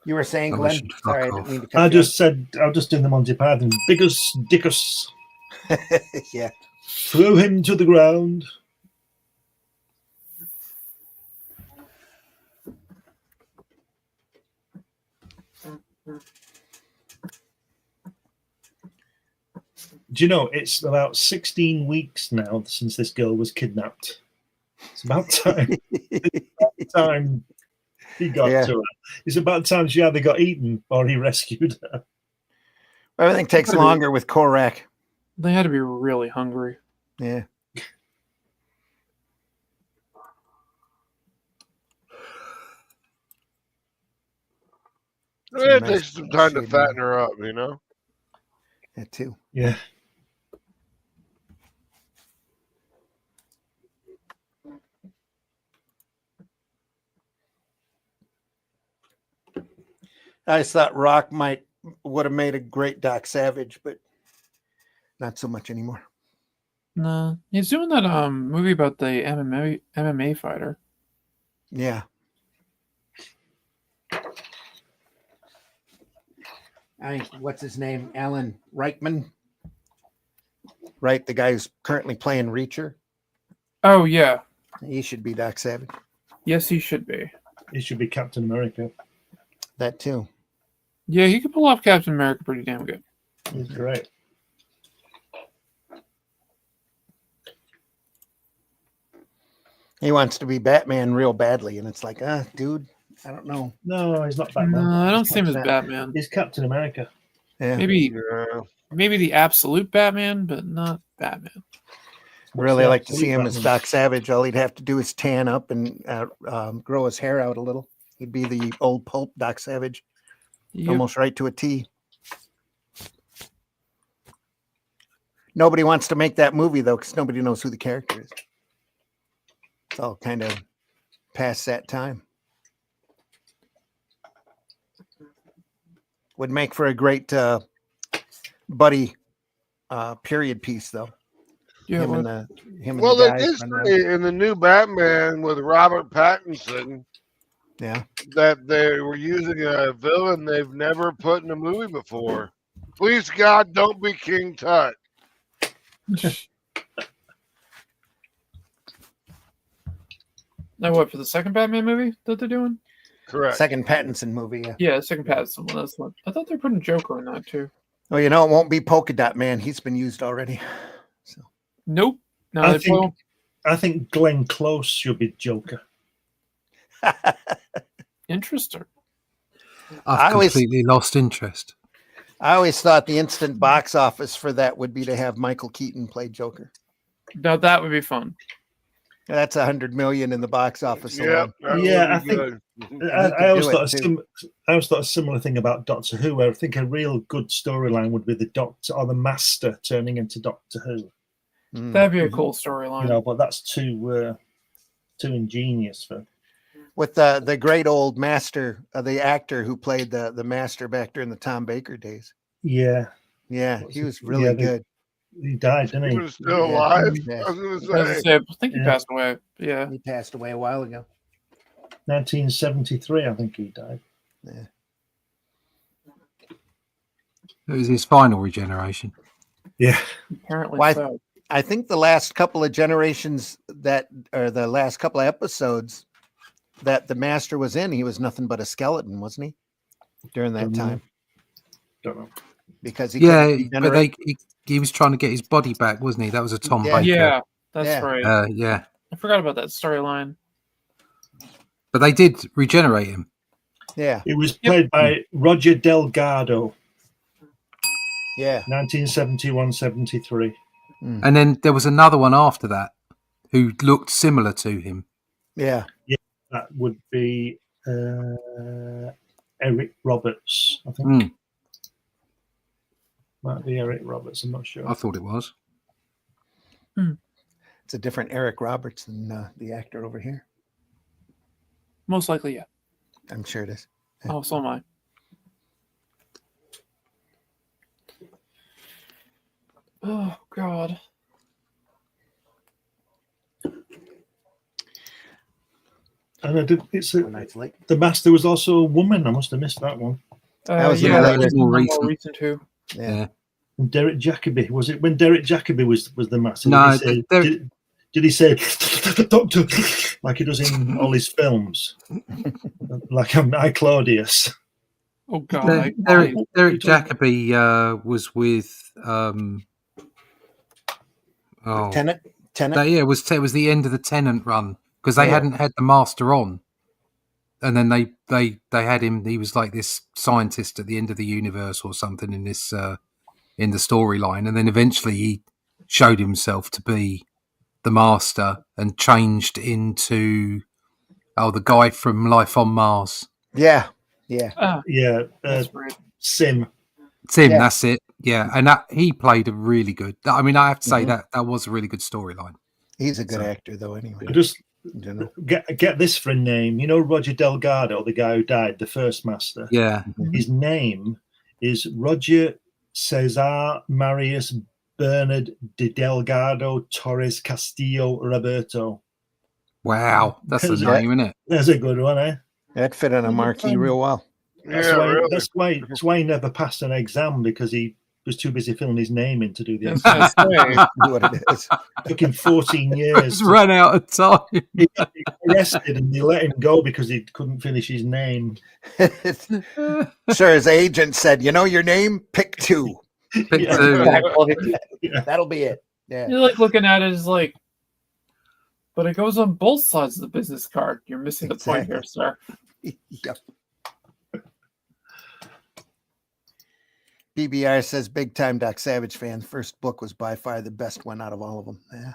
You were saying, I Glenn? should fuck Sorry, I off. didn't mean to cut I you just said I'll just do the Monty Python. Dickus, Dickus, off. Yeah. throw him to the ground. Do you know it's about 16 weeks now since this girl was kidnapped? It's about time he got Yeah. to her. It's about time she either got eaten or he rescued her. Everything takes longer with Korak. They had to be really hungry. Yeah. It takes some time to fatten her up, you know? That too. Yeah. I just thought Rock would have made a great Doc Savage, but not so much anymore. No, he's doing that movie about the MMA fighter. Yeah. What's his name? Alan Reichman. Right, the guy who's currently playing Reacher. Oh yeah, He should be Doc Savage. yes, he should be. He should be Captain America. That too. Yeah, he could pull off Captain America pretty damn good. He's great. He wants to be Batman real badly, and it's like, dude, I don't know. No, he's not Batman. No, I don't see him as Captain- Batman. He's Captain America. Yeah. Maybe the absolute Batman, but not Batman. Really Yeah, like to see him absolute as Doc Savage. All he'd have to do is tan up and grow his hair out a little. He'd be the old pulp Doc Savage, Yep. almost right to a T. Nobody wants to make that movie though, because nobody knows who the character is. It's all kind of past that time. Would make for a great buddy period piece though. Yeah, him well, and him Well, and the they guys did running around. say in the new Batman with Robert Pattinson Yeah. that they were using a villain they've never put in a movie before. Please, God, don't be King Tut. now what for the second Batman movie that they're doing? Correct. Second Pattinson movie, yeah. Yeah, second Pattinson one. That's one. I thought they were putting Joker in that too. Well, you know, it won't be Polka Dot Man. He's been used already. So Nope. No, I they think, I think Glenn Close should be Joker. interesting. I I've always- completely lost interest. I always thought the instant box office for that would be to have Michael Keaton play Joker. Now that would be fun. That's 100 million in the box office. Yep. Alone. that Yeah, would be I good. I always do thought it, I always thought a similar thing about Doctor Who. Where I think a real good storyline would be the Doctor or the Master turning into Doctor Who. Mm. That'd be a cool storyline. You know, but that's too ingenious for. With the great old master, the actor who played the master back during the Tom Baker days. Yeah, Yeah, he was really Yeah, good. he died, didn't He he? was still Yeah. alive. Yeah. I was I was gonna gonna say. say, I think he Yeah. passed away. Yeah. He passed away a while ago. 1973, I think he died. It was his final regeneration. Yeah, Apparently Why- so. I think the last couple of generations or the last couple of episodes that the master was in, he was nothing but a skeleton, wasn't he? During that Don't know. time, don't know. because he Yeah, couldn't but regenerate. he was trying to get his body back, wasn't he? That was a Tom Yeah. Baker. Yeah, that's Yeah. right. Yeah. I forgot about that storyline. But they did regenerate him. Yeah, It was played by Roger Delgado, yeah. 1971-73. And then there was another one after that who looked similar to him. Yeah. That would be Eric Roberts, I think. Mm, Might be Eric Roberts, I'm not sure. I thought it was. It's a different Eric Roberts than the actor over here. Most likely, yeah. I'm sure it is. Oh, so am I. Oh God. And I did. It's Oh, Nights Lake. the Master was also a woman. I must have missed that one. That was yeah, that was it's more more recent. recent too. Yeah. And Derek Jacobi, was it when Derek Jacobi was the Master? No, did he say Doctor like he does in all his films? Like I Claudius. Oh God. Derek Jacobi was with Tenet. it was the end of the Tennant run because they Yeah. hadn't had the Master on, and then they had him. He was like this scientist at the end of the universe or something in this in the storyline, and then eventually he showed himself to be the Master and changed into the guy from Life on Mars. Yeah. Yeah, That's right. Sim. Tim, Yeah. that's it. Yeah, and he played a really good. I mean, I have to say Mhm. that was a really good storyline. He's a good So- actor, though. Anyway, I just in general. get this for a name. You know Roger Delgado, the guy who died, the first Master. Yeah, His name is Roger Cesar Marius Bernard de Delgado Torres Castillo Roberto. wow, that's a How's name, isn't it? There's a good one, eh? That fit on a marquee real well. That's Yeah, why. really. That's why he never passed an exam, because he was too busy filling his name in to do the Yes, exam. yes, right. What it is. It took him 14 He years. just ran out of time. He got arrested and they let him go because he couldn't finish his name. Sure, his agent said, "You know your name? Pick two. Pick Yeah. two. Yeah. That'll be it." Yeah. You're like looking at it as like, but it goes on both sides of the business card. You're missing the point here, sir. Yep. BBR says, "Big time Doc Savage fan. First book was by far the best one out of all of them." Yeah.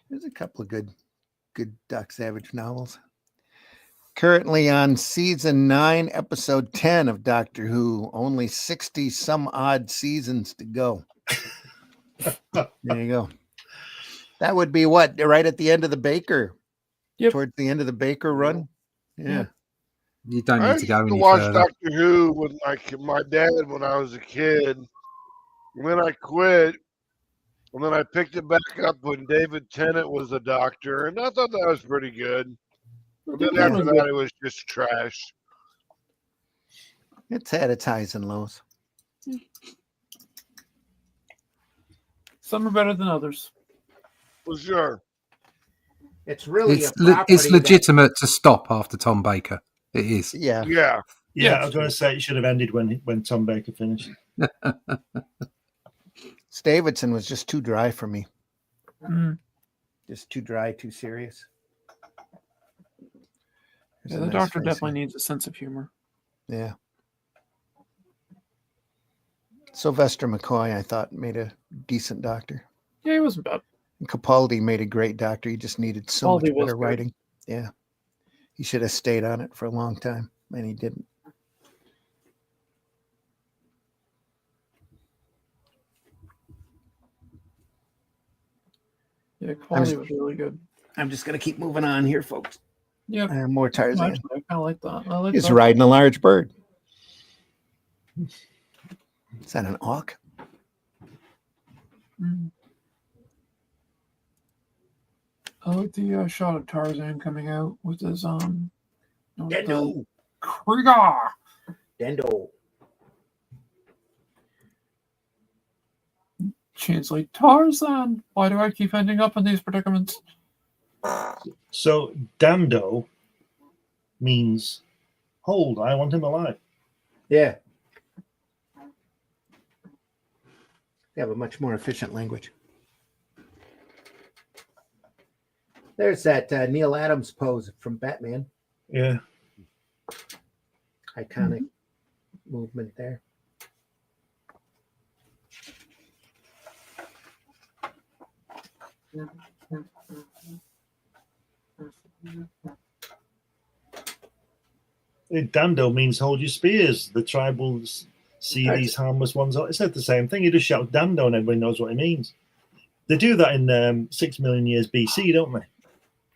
There's a couple of good Doc Savage novels. Currently on season 9, episode 10 of Doctor Who. Only 60 some odd seasons to go. There you go. That would be what? Right at the end of the Baker. Yep. Towards the end of the Baker run. Yeah. You don't I need to used go to any watch further. Doctor Who with my dad when I was a kid. And then I quit. And then I picked it back up when David Tennant was the Doctor. And I thought that was pretty good. And then Yeah. after that, it was just trash. It's had its highs and lows. Some are better than others. For sure. It's really It's legitimate to stop after Tom Baker. It is. Yeah. Yeah. Yeah, Yeah. I was going to say it should have ended when Tom Baker finished. Davidson was just too dry for me. Mm. Just too dry, too serious. There's Yeah, a the nice Doctor face definitely here. needs a sense of humor. Yeah. Sylvester McCoy, I thought, made a decent Doctor. Yeah, he wasn't bad. And Capaldi made a great Doctor. He just needed so Capaldi much was better good. writing. Yeah. He should have stayed on it for a long time, and he didn't. Yeah, quality was really good. I'm just going to keep moving on here, folks. Yeah, More Tarzan. actually, I kind of like that. I like He's that. riding a large bird. Is that an auk? Mm. I like the shot of Tarzan coming out with his Dendo. Krieger. Dendo. Translate Tarzan. Why do I keep ending up in these predicaments? So Dando means hold. I want him alive. Yeah. They have a much more efficient language. There's that Neil Adams pose from Batman. Yeah. Iconic movement there. Dando means hold your spears. The tribals see these harmless ones. It said the same thing. You just shout Dando and everybody knows what it means. They do that in 6 million years BC, don't they?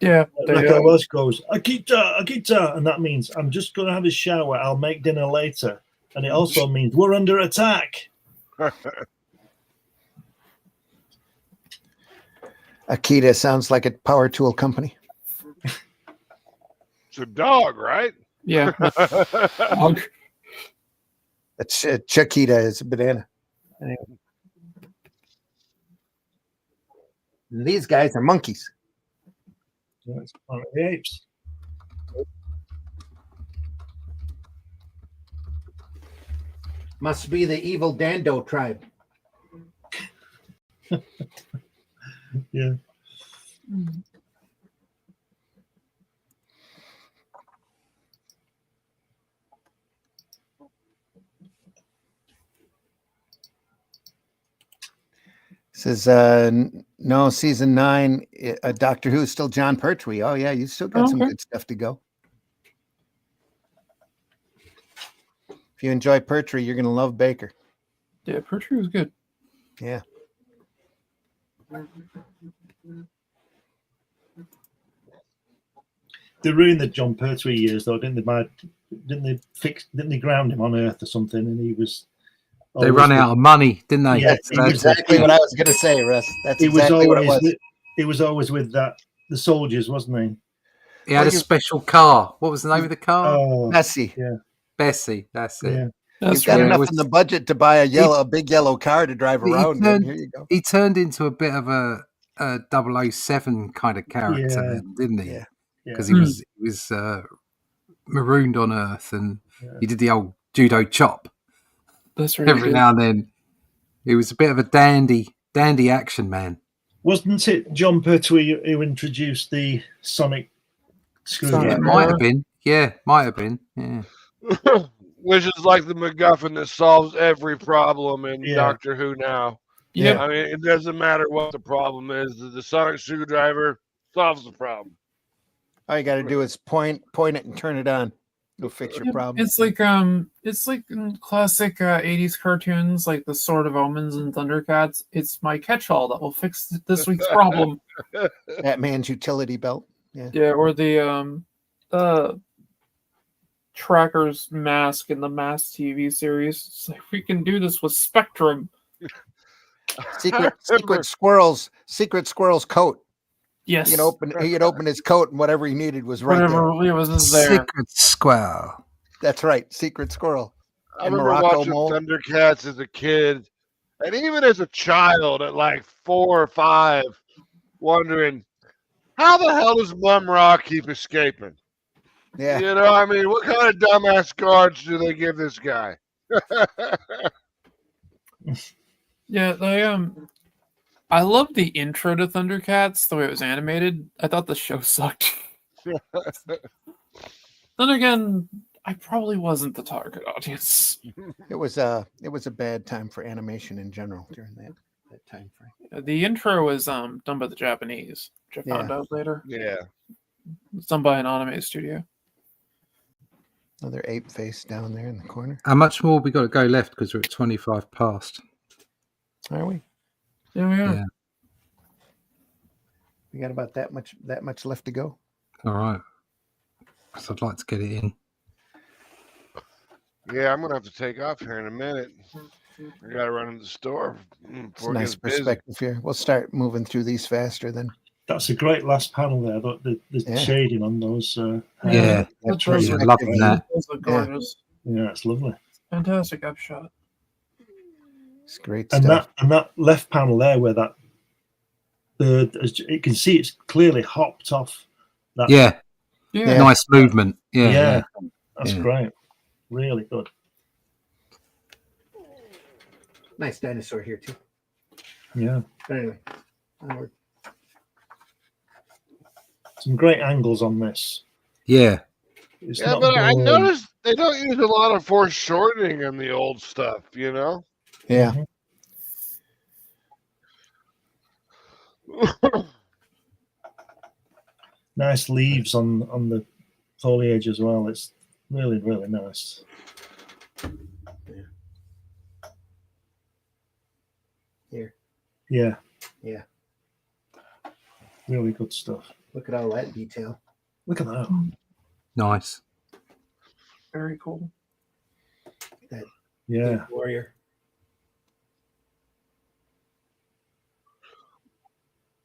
Yeah, Like how Welsh goes, Akita, Akita, and that means I'm just going to have a shower. I'll make dinner later. And it also means we're under attack. Akita sounds like a power tool company. It's a dog, right? yeah. Dog. That's Chiquita is a banana. Anyway. And these guys are monkeys. That's Planet of the Apes. Must be the evil Dando tribe. Yeah. Says no, season 9, Doctor Who, still John Pertwee. Oh yeah, you still got some Okay. good stuff to go. If you enjoy Pertwee, you're gonna love Baker. Yeah, Pertwee was good. Yeah. They ruined the John Pertwee years, though, didn't they? Didn't they ground him on Earth or something? And he was. They run out of money, didn't they? Yeah, That's exactly what I was gonna say, Russ. That's He was exactly what it always. was. He was always with the soldiers, wasn't he? He had a special car. What was the name of the car? Oh, Messy. Bessie. That's it. yeah. That's You've got right. enough in the budget to buy a big yellow car to drive around in. Here you go. He turned into a bit of a 007 kind of character, Yeah. then, didn't he? Yeah. Because he was marooned on Earth, and he did the old judo chop That's right. every now and then. He was a bit of a dandy action man. Wasn't it John Pertwee who introduced the sonic screwdriver? It might have been. Yeah, might have been. Yeah. Which is like the MacGuffin that solves every problem in Yeah. Doctor Who now. Yeah. I mean, it doesn't matter what the problem is. The sonic screwdriver solves the problem. All you got to do is point it and turn it on. It'll fix your problem. It's like in classic 80s cartoons, like the Sword of Omens and Thundercats. It's my catch-all that will fix this week's problem. That man's utility belt. Yeah. Yeah, or the Tracker's mask in the Mask TV series. It's like, we can do this with Spectrum. Secret Squirrel's coat. Yes. He could open his coat and whatever he needed was right Whatever there. it was there. Secret Squirrel. That's right, Secret Squirrel. I And remember Morocco watching Mole. Thundercats as a kid, and even as a child at like 4 or 5, wondering, how the hell does Mum Rock keep escaping? Yeah. You know, I mean, what kind of dumbass guards do they give this guy? Yeah, I love the intro to Thundercats, the way it was animated. I thought the show sucked. Then again, I probably wasn't the target audience. It was a bad time for animation in general during that time frame. The intro was done by the Japanese, which I found out later. Yeah. It's done by an anime studio. Another ape face down there in the corner. How much more we got to go left because we're at 25 past? Are we? Yeah, we are. Yeah. We got about that much left to go. All right. So I'd like to get it in. Yeah, I'm going to have to take off here in a minute. I got to run to the store. It's a nice perspective here. We'll start moving through these faster then. That's a great last panel there. The shading on those. Yeah. That's Those Yeah, are- loving that. those are gorgeous. Yeah, it's lovely. Fantastic upshot. It's great And stuff. that left panel there, where that bird, you can see it's clearly hopped off. That, Yeah. Yeah. Nice movement. Yeah. That's Yeah. great. Really good. Nice dinosaur here too. Yeah, But anyway, onward. some great angles on this. Yeah. It's Yeah, not but I boring. noticed they don't use a lot of foreshortening in the old stuff, you know? Yeah. Nice leaves on the foliage as well. It's really, really nice. Here. Yeah. Yeah. Really good stuff. Look at all that detail. Look at that. Nice. Very cool. Yeah. Warrior.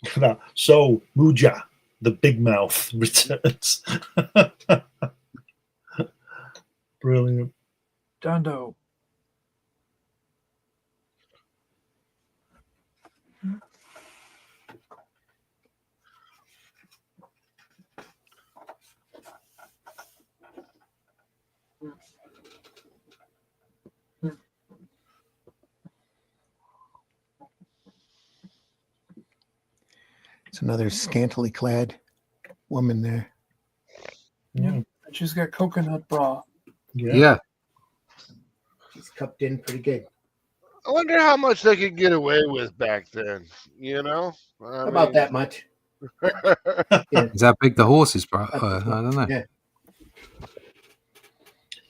Look at that. So, Muja, the big mouth, returns. Brilliant. Dondo. It's another scantily clad woman there. Yeah. Mm, And she's got coconut bra. Yeah. She's cupped in pretty good. I wonder how much they could get away with back then. You know, About that much. Is that big the horse is, bro? I don't know. Yeah.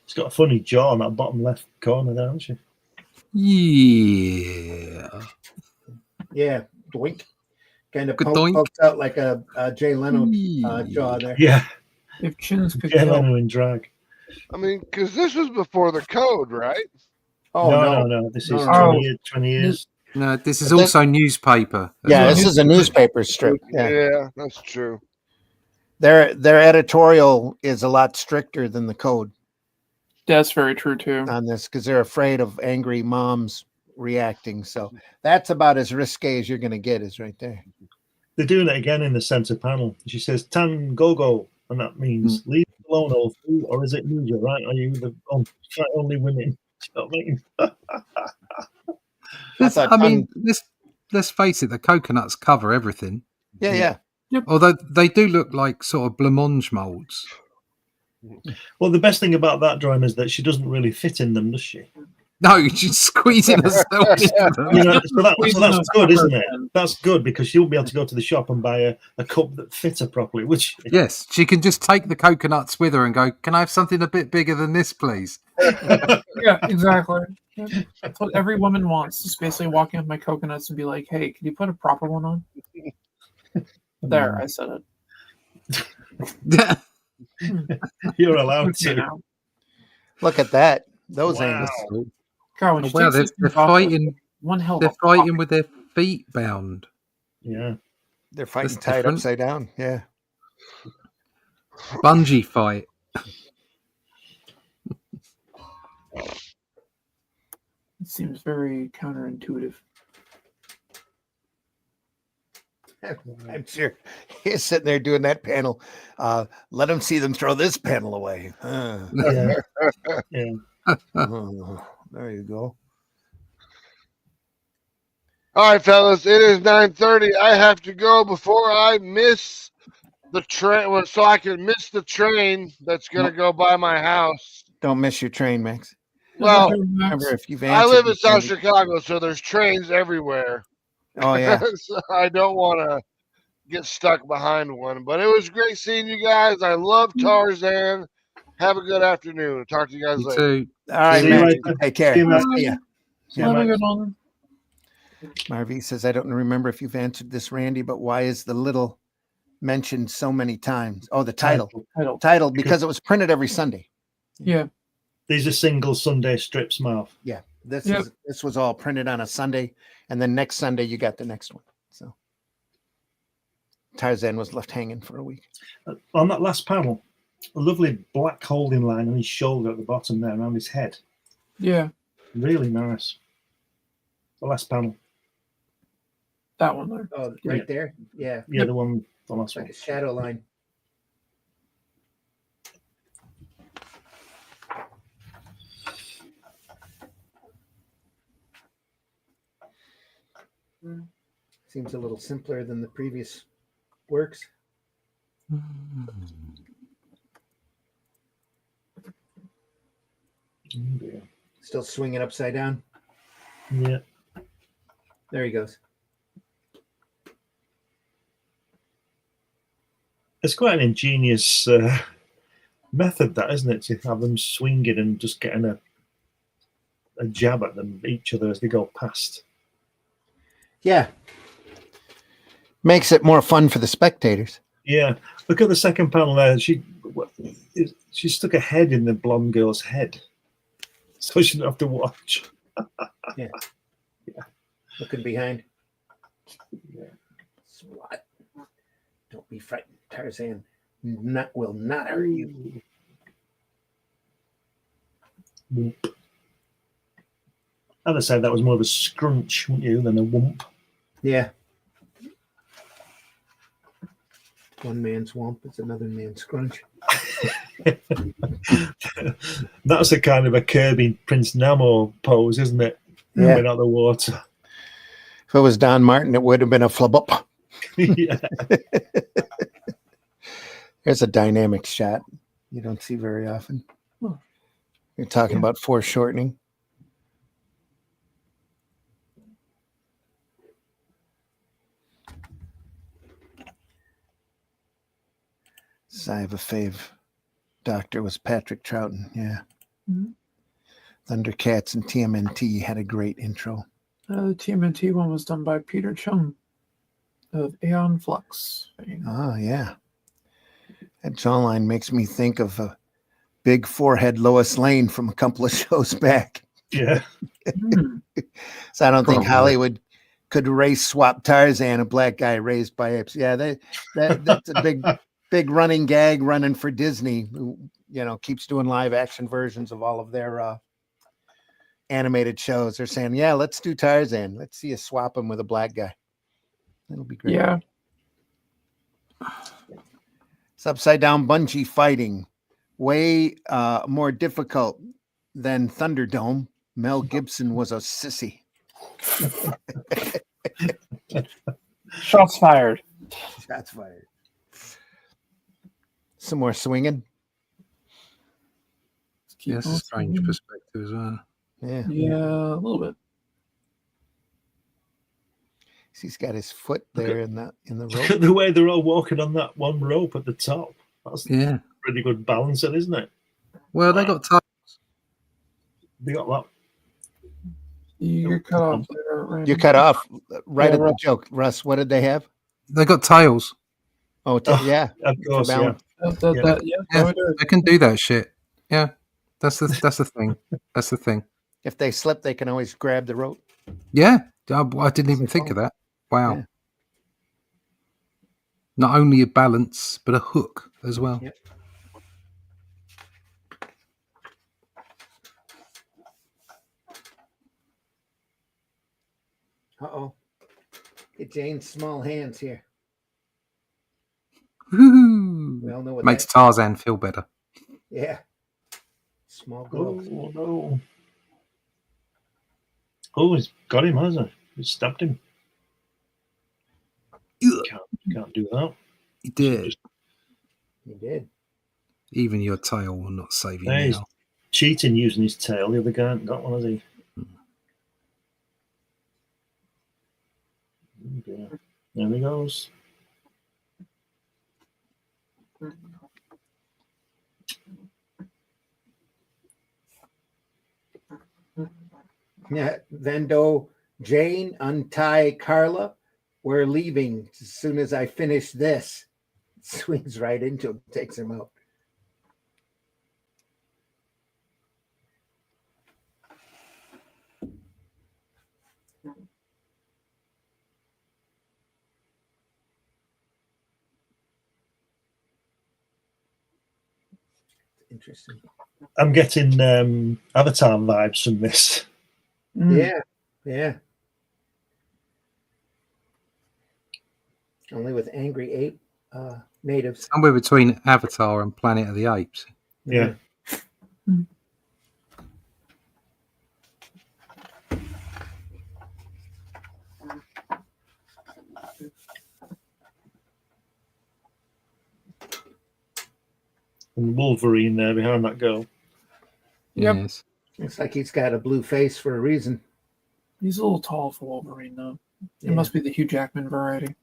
It's got a funny jaw on that bottom left corner there, hasn't she? Yeah. Yeah. Doink. Kind of Good doink. pokes out like a Jay Leno jaw there. Yeah. If chins could Yeah, kill. Leno in drag. I mean, because this was before the code, right? Oh, no. This is No. 20 years. No, this is But also newspaper. Yeah, Yeah. this is a newspaper strip. Yeah. Yeah, that's true. Their editorial is a lot stricter than the code That's very true too. on this because they're afraid of angry moms reacting. So that's about as risque as you're going to get is right there. They're doing it again in the center panel. She says, Tan Gogo, and that means leave it alone, old fool, or is it Muja, right? Are you the only women? You know what I mean? thought I mean, let's face it, the coconuts cover everything. Yeah. Although they do look like sort of blancmange molds. Well, the best thing about that drawing is that she doesn't really fit in them, does she? No, she's squeezing herself into them. You know, so that's good, isn't it? That's good because she won't be able to go to the shop and buy a cup that fits her properly, would she? Yes, she can just take the coconuts with her and go, can I have something a bit bigger than this, please? Yeah, exactly. Yeah. That's what every woman wants. Just basically walking with my coconuts and be like, "Hey, can you put a proper one on?" There, I said it. You're allowed Okay, to. now. Look at that. Those Wow. angles. God, when Oh, she wow, takes they're these things off, fighting. one hell of They're a fighting with their feet bound. Yeah. They're fighting That's tied different. upside down. Yeah. Bungee fight. It seems very counterintuitive. I'm sure he's sitting there doing that panel. Let them see them throw this panel away. Yeah. Yeah. Oh, there you go. All right, fellas, it is 9:30. I have to go before I miss the train, so I can miss the train that's gonna go by my house. Don't miss your train, Max. Well, Remember, if you've I live in answered South this Chicago, so there's trains everywhere. already- Oh yeah. So I don't want to get stuck behind one. But it was great seeing you guys. I love Tarzan. Have a good afternoon. Talk to you guys You later. too. All right, See you Max. later. Take care. See you, Max. See ya. Have a Max. good one. Marvy says, I don't remember if you've answered this, Randy, but why is the little mentioned so many times? Oh, the title. Title, because it was printed every Sunday. Yeah. These are single Sunday strips, Marv. Yeah. This Yep. this was all printed on a Sunday, and then next Sunday you got the next one. So Tarzan was left hanging for a week. On that last panel, a lovely black holding line on his shoulder at the bottom there, around his head. Yeah. Really nice. The last panel. That one there. Oh, right there? Yeah. Yeah, the one, the last It's like one. a shadow line. Seems a little simpler than the previous works. Yeah. Still swinging upside down. Yeah. There he goes. It's quite an ingenious method, that, isn't it? To have them swinging and just getting a jab at them, each other, as they go past. Yeah. Makes it more fun for the spectators. Yeah, look at the second panel there. She stuck a head in the blonde girl's head, so she didn't have to watch. Looking behind. Yeah. What? Don't be frightened. Tarzan will not hurt you. I'd have said that was more of a scrunch, wouldn't you, than a wump. Yeah. One man's wump is another man's scrunch. That's a kind of a Kirby Prince Namo pose, isn't it? Yeah. Coming out of the water. If it was Don Martin, it would have been a flub up. Yeah. There's a dynamic shot you don't see very often. You're talking about foreshortening. Sigh of a fave. Doctor was Patrick Troughton. Yeah. Mhm. Thundercats and TMNT had a great intro. The TMNT one was done by Peter Chung of Aeon Flux fame. Oh, yeah. That jawline makes me think of a big forehead Lois Lane from a couple of shows back. Yeah. So I don't think Probably. Hollywood could race swap Tarzan, a black guy raised by apes. Yeah, that's a big running gag running for Disney, who, keeps doing live action versions of all of their animated shows. They're saying, yeah, let's do Tarzan. Let's see you swap him with a black guy. That'll be great. Yeah. It's upside down bungee fighting. Way more difficult than Thunderdome. Mel Gibson was a sissy. Shots fired. Shots fired. Some more swinging. Keep Yes, on strange swinging. perspective as well. Yeah. Yeah, a little bit. He's got his foot there in the Look rope. at the way they're all walking on that one rope at the top. That's Yeah. pretty good balancing, isn't it? Well, they got tails. They got that. You're cut off there, Randy. You cut off right Yeah, at the Russ. joke. Russ, what did they have? They got tails. Oh, yeah. Of course, yeah. balance. Yeah, Yeah, no, it is. they can do that shit. Yeah, that's the thing. That's the thing. If they slip, they can always grab the rope. Yeah, I didn't even think of that. Wow. Yeah. Not only a balance, but a hook as well. Yep. Uh-oh. Get Jane's small hands here. Woo-hoo. We all know what Makes that- Tarzan feel better. Yeah. Small gloves. Oh, no. Oh, he's got him, hasn't he? He stabbed him. Can't do that. He did. He did. Even your tail will not save you Yeah, he's now. cheating using his tail. The other guy hasn't got one, has he? Yeah. There he goes. Yeah. Vendo, Jane, untie Carla. We're leaving as soon as I finish this. Swings right into him, takes him out. Interesting. I'm getting Avatar vibes from this. Yeah. Yeah. Only with angry ape natives. Somewhere between Avatar and Planet of the Apes. Yeah. And Wolverine there behind that girl. Yep. Yes. Looks like he's got a blue face for a reason. He's a little tall for Wolverine, though. Yeah. It must be the Hugh Jackman variety.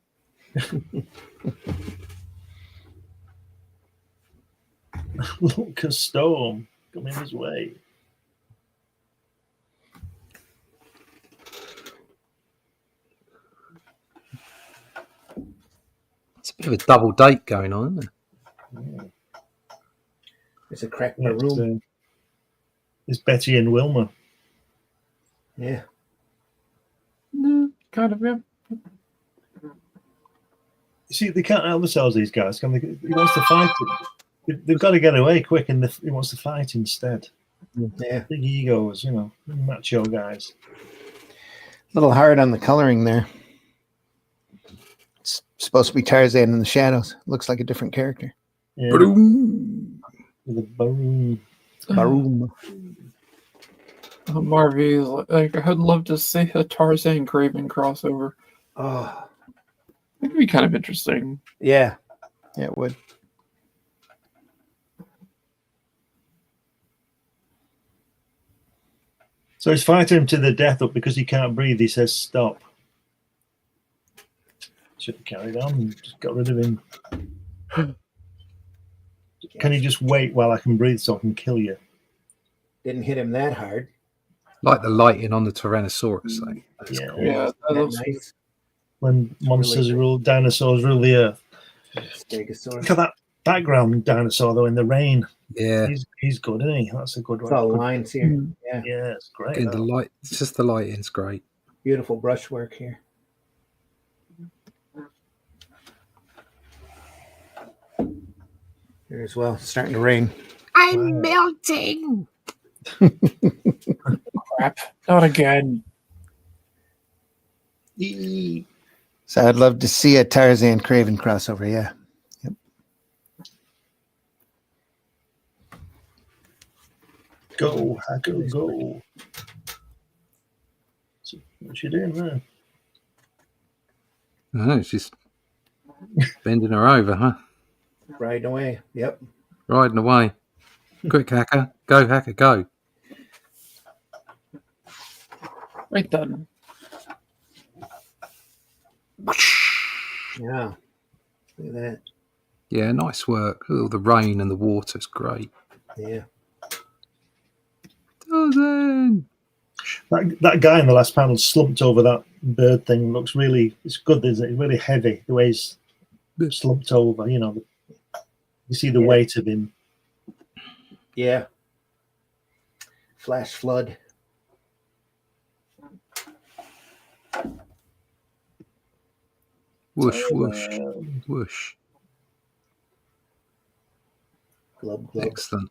Look, a storm coming his way. It's a Bit of a double date going on, isn't there? There's a crack Yeah, room. it's Betty and Wilma. Yeah. Kind of, yeah. You see, they can't help themselves, these guys. Can they? He wants to fight it. They've got to get away quick, and he wants to fight instead. Yeah. Big egos, macho guys. A little hard on the coloring there. It's supposed to be Tarzan in the shadows. Looks like a different character. Yeah, Boom. with a baroon. Baroom. Marvy, like, I'd love to see a Tarzan Craven crossover. Oh, It would be kind of interesting. yeah. Yeah, it would. So he's fighting him to the death up because he can't breathe. He says, "Stop." Should have carried on and just got rid of him. Can you just wait while I can breathe so I can kill you? Didn't hit him that hard. Like the lighting on the Tyrannosaurus thing. That's Yeah. cool. Yeah, that That looks nice. When monsters Really rule, dinosaurs rule the earth. Stegosaurus. Look at that background dinosaur though in the rain. Yeah. He's good, isn't he? That's a good It's all one. lines here. Mm. Yeah. Yeah, it's great. Again, the light. It's just the lighting's great. Beautiful brushwork here. Here as well. It's starting to rain. I'm melting. crap. Not again. So I'd love to see a Tarzan Craven crossover. Yeah. Yep. Go, Hacker, go. So, what's she doing there? Oh, she's bending her over, huh? Riding away. Yep. Riding away. Quick, Hacker. Go, Hacker, go. Right then. Yeah. Look at that. Yeah, nice work. Oh, the rain and the water's great. Yeah. Tarzan! That guy in the last panel slumped over that bird thing. Looks really, it's good, isn't it? It's really heavy the way he's slumped over. You see the weight of him. Yeah. Flash flood. Whoosh, whoosh, whoosh. Glub, glub. Excellent.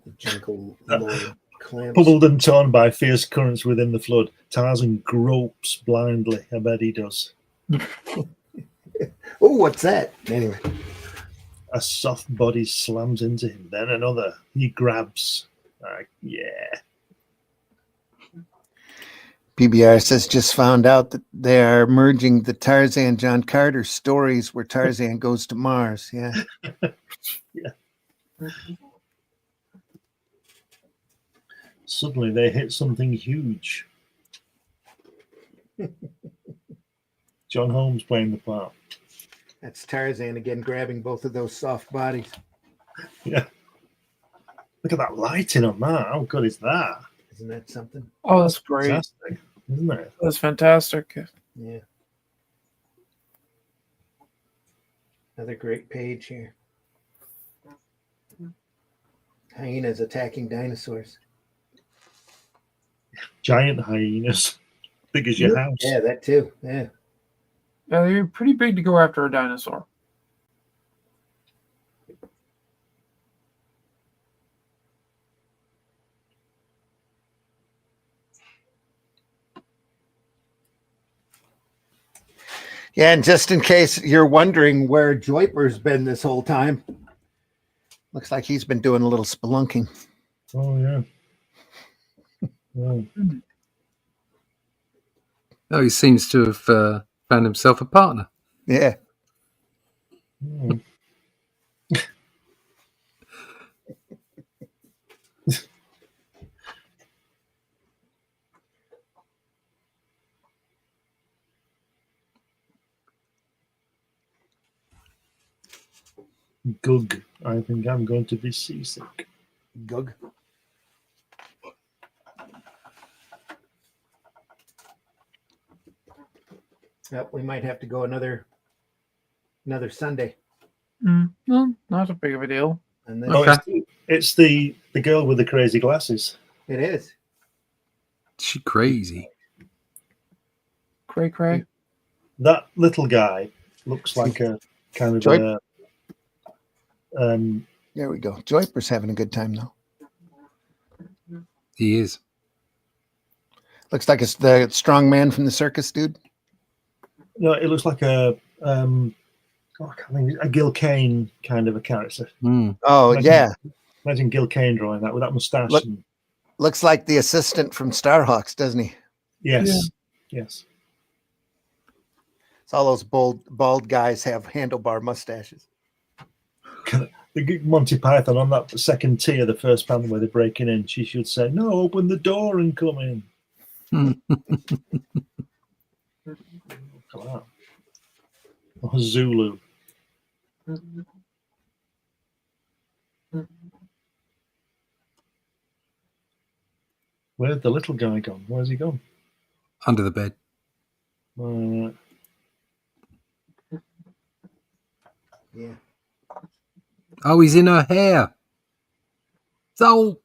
The gentle Lord clamps. Bubbled and torn by fierce currents within the flood, Tarzan gropes blindly. I bet he does. Oh, what's that? Anyway. A soft body slams into him, then another. He grabs. Yeah. PBR says just found out that they are merging the Tarzan John Carter stories where Tarzan goes to Mars. Yeah. Yeah. Suddenly they hit something huge. John Holmes playing the part. That's Tarzan again grabbing both of those soft bodies. Yeah. Look at that lighting on that. How good is that? Isn't that something? Oh, that's great. Fantastic, isn't it? That's fantastic. Yeah. Another great page here. Hyenas attacking dinosaurs. Giant hyenas. Big as your house. Yeah, that too. Yeah. Yeah, they're pretty big to go after a dinosaur. Yeah, and just in case you're wondering where Joyper's been this whole time, looks like he's been doing a little spelunking. Oh, yeah. Oh. Oh, he seems to have found himself a partner. Yeah. Mm. Gug. I think I'm going to be seasick. Gug. Yep, we might have to go another Sunday. No, not a big of a deal. And then No, Okay. it's the girl with the crazy glasses. it is. She crazy. Cray. That little guy looks like a kind of a. There we go. Joyper's having a good time though. He is. Looks like it's the strong man from the circus, dude. No, it looks like a. I can't think, a Gil Kane kind of a character. Mm. Oh yeah, Imagine Gil Kane drawing that with that moustache. Look- looks like the assistant from Starhawks, doesn't he? Yes, yes. It's all those bald guys have handlebar mustaches. The Monty Python on that second tier, the first panel where they're breaking in, she should say, "No, open the door and come in." Look at that. Oh, Zulu. Where's the little guy gone? Where's he gone? Under the bed. Yeah. Oh, he's in her hair. So,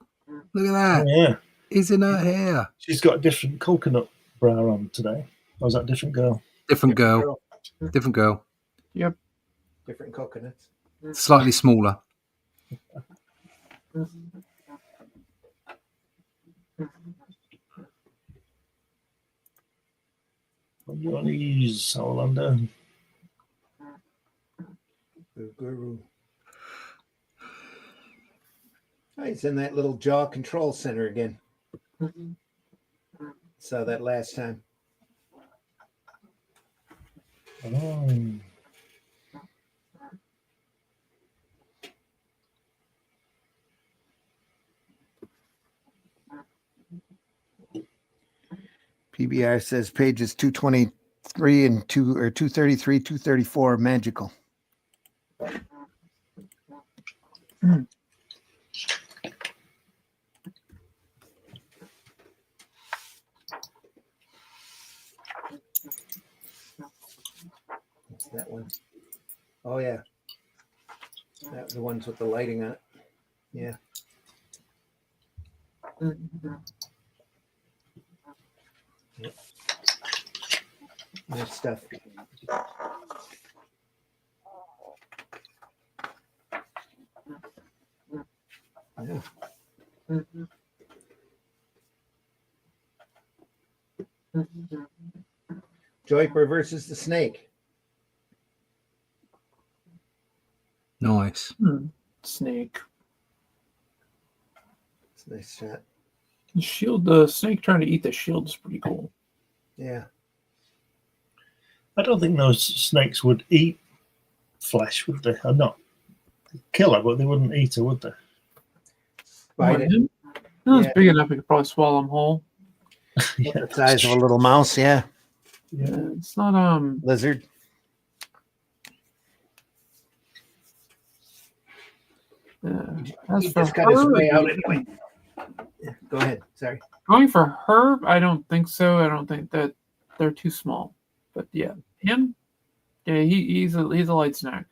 look at that. Yeah, He's in her hair. she's got a different coconut bra on today. Or was that a different girl? Different girl. Different girl. Yep. Different coconuts. Slightly smaller. On your knees, Orlando. Guru. Oh, he's in that little jaw control center again. Saw that last time. Oh. PBR says pages 223 and 233, 234 magical. What's that one? Oh yeah. That's the ones with the lighting on it. Yeah. Yep. Nice stuff. Yeah. Joyper versus the snake. Nice. Snake. It's a nice shot. The shield, the snake trying to eat the shield is pretty cool. Yeah. I don't think those snakes would eat flesh, would they? Or not kill her, but they wouldn't eat her, would they? Bite it. No, it's Yeah. big enough you could probably swallow them whole. Yeah. The size of a little mouse, yeah. Yeah. It's not Lizard. as He for just got his her, way out anyway. Yeah, go ahead. Sorry. going for her, I don't think so. I don't think that they're too small. But yeah, him, yeah, he's a light snack.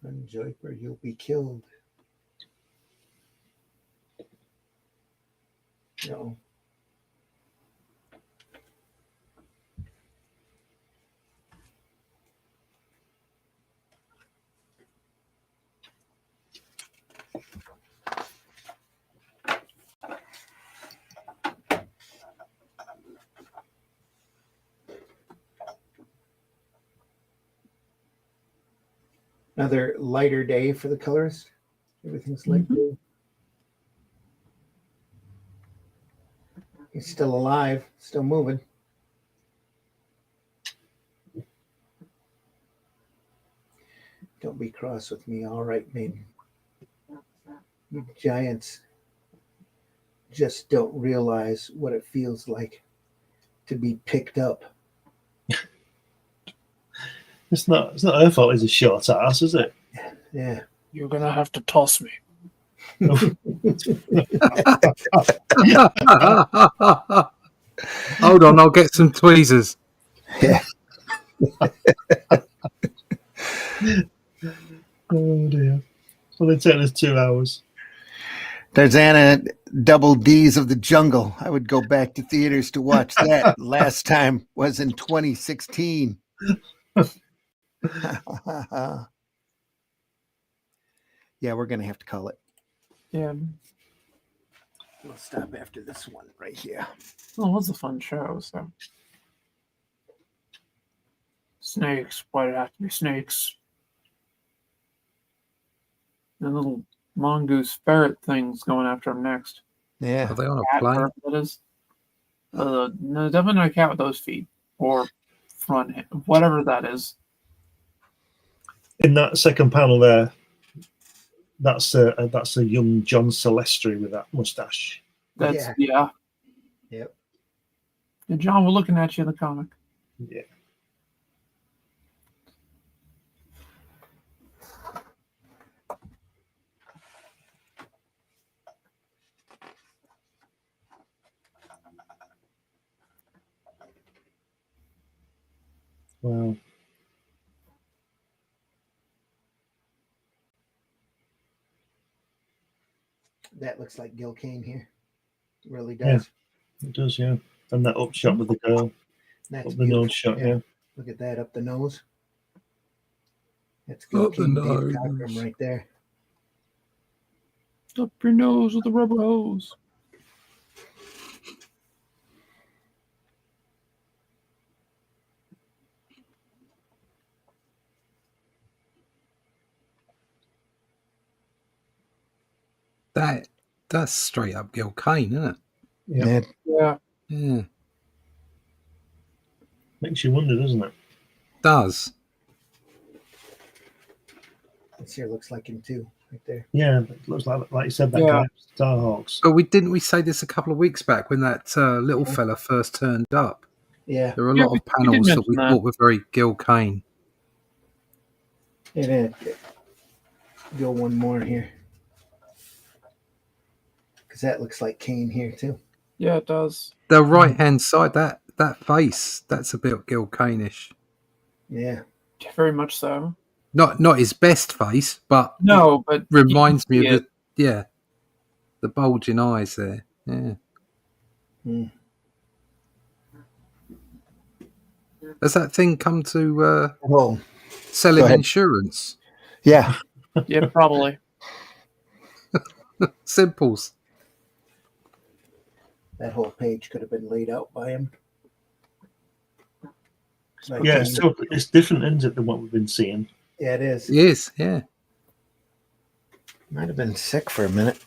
Run, Joyper, you'll be killed. No. Another lighter day for the colorist. Everything's light blue. He's still alive, still moving. Don't be cross with me. All right, maiden. You giants just don't realize what it feels like to be picked up. It's not her fault he's a short ass, is it? Yeah. You're gonna have to toss me. Hold on, I'll get some tweezers. Yeah. Oh dear. Well, they take us 2 hours. Tarzana, Double D's of the Jungle. I would go back to theaters to watch that. Last time was in 2016. Yeah, we're going to have to call it. Yeah. We'll stop after this one right here. Well, it was a fun show, so. Snakes. Why did it have to be snakes? The little mongoose ferret things going after him next. Yeah. Are they on a Cat, plane? whatever that is. No, definitely not a cat with those feet. Or front hand, whatever that is. In that second panel there, that's a young John Silvestri with that mustache. That's, Yeah. yeah. Yep. And John, we're looking at you in the comic. Yeah. Wow. That looks like Gil Kane here. It really does. It does, yeah. And that up shot with the girl. That's Up the nose beautiful. shot, yeah. Look at that up the nose. That's Gil Up the Kane, Dave nose. Cockrum right there. Up your nose with the rubber hose. That's straight up Gil Kane, isn't it? Yeah. Yeah. Yeah, Makes you wonder, doesn't it? does. This here looks like him too, right there. Yeah, it looks like you said, that Yeah. guy, Starhawks. But we say this a couple of weeks back when that little fella first turned up. Yeah. There were a Yeah, lot we of did panels that we mention that. thought were very Gil Kane. And then go one more here. Because that looks like Kane here too. Yeah, it does. The right hand side, that face, that's a bit Gil Kane-ish. Yeah. Very much so. Not his best face, but No, but it reminds me you of can the bulging eyes there. Yeah. Mm. Has that thing come to Well, selling Go ahead. insurance? yeah. see it. Yeah, probably. Simples. That whole page could have been laid out by him. Like Yeah, Kane. it's different, isn't it, than what we've been seeing? Yeah, it is. Yes, yeah. Might have been sick for a minute.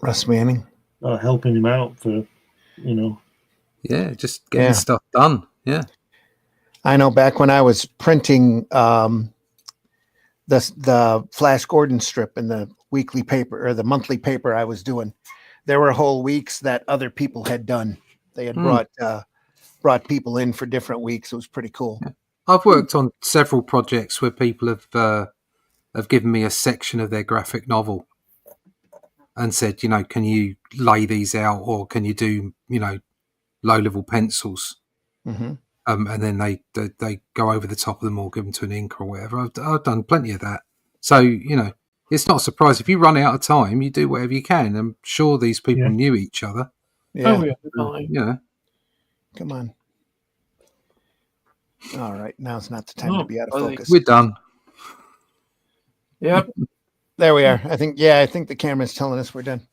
Russ Manning. Helping him out for, Yeah, just getting Yeah. stuff done. Yeah. I know back when I was printing the Flash Gordon strip in the weekly paper or the monthly paper I was doing, there were whole weeks that other people had done. They had brought people in for different weeks. It was pretty cool. I've worked on several projects where people have given me a section of their graphic novel and said, can you lay these out, or can you do, low-level pencils? Mm-hmm. And then they go over the top of them or give them to an ink or whatever. I've done plenty of that. So, it's not a surprise. If you run out of time, you do whatever you can. I'm sure these people Yeah. knew each other. Yeah. Oh, yeah, definitely. Come on. All right. Now's not the time to be out of Oh, focus. We're done. Yep. There we are. I think the camera's telling us we're done.